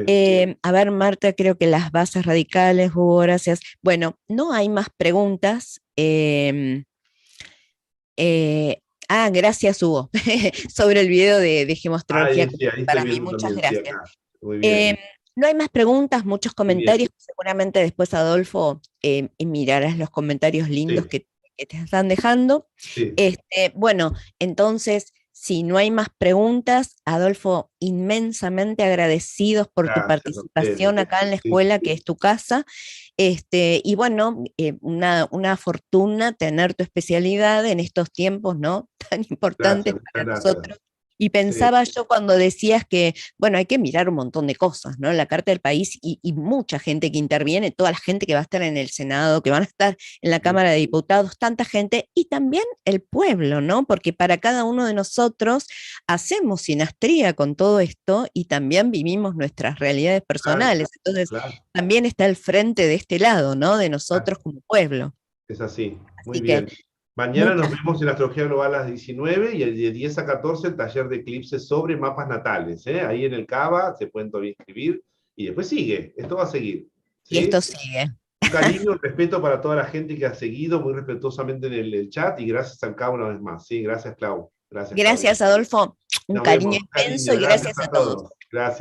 A ver, Marta, creo que las bases radicales, Hugo, gracias. Bueno, no hay más preguntas. Eh, gracias, Hugo, sobre el video de Gemostrología. Sí, ahí estoy Para mí, viendo muchas también, sí, gracias. acá. Muy Eh, bien, no hay más preguntas, muchos muy bien. comentarios. Seguramente después, Adolfo, y mirarás los comentarios lindos Sí, que te están dejando. sí, Bueno, entonces, si no hay más preguntas, Adolfo, inmensamente agradecidos por tu gracias a ustedes. participación acá en la Sí, escuela, que es tu casa. Y bueno, una fortuna tener tu especialidad en estos tiempos, ¿no? Tan importantes gracias, para muchas gracias. nosotros. Y Sí, pensaba yo cuando decías que, bueno, hay que mirar un montón de cosas, ¿no? La Carta del País y mucha gente que interviene, toda la gente que va a estar en el Senado, que van a estar en la Cámara de Diputados, tanta gente, y también el pueblo, ¿no? Porque para cada uno de nosotros hacemos sinastría con todo esto y también vivimos nuestras realidades claro, personales. Entonces, claro, también está el frente de este lado, ¿no? De claro. nosotros como pueblo. Es así, muy Así que bien. Mañana nos muchas, vemos en la Astrología Global a las 19 y el de 10 a 14 el taller de eclipses sobre mapas natales. ¿Eh? Ahí en el Cava se pueden todavía inscribir y después sigue, esto va a seguir. y ¿Sí? esto sigue. Un cariño, un respeto para toda la gente que ha seguido muy respetuosamente en el chat y gracias al Cava una vez más. Sí, gracias Clau. Gracias Claudia. Gracias, Adolfo. Un Nos cariño vemos, inmenso cariño. y Gracias gracias a a todos. todos. Gracias.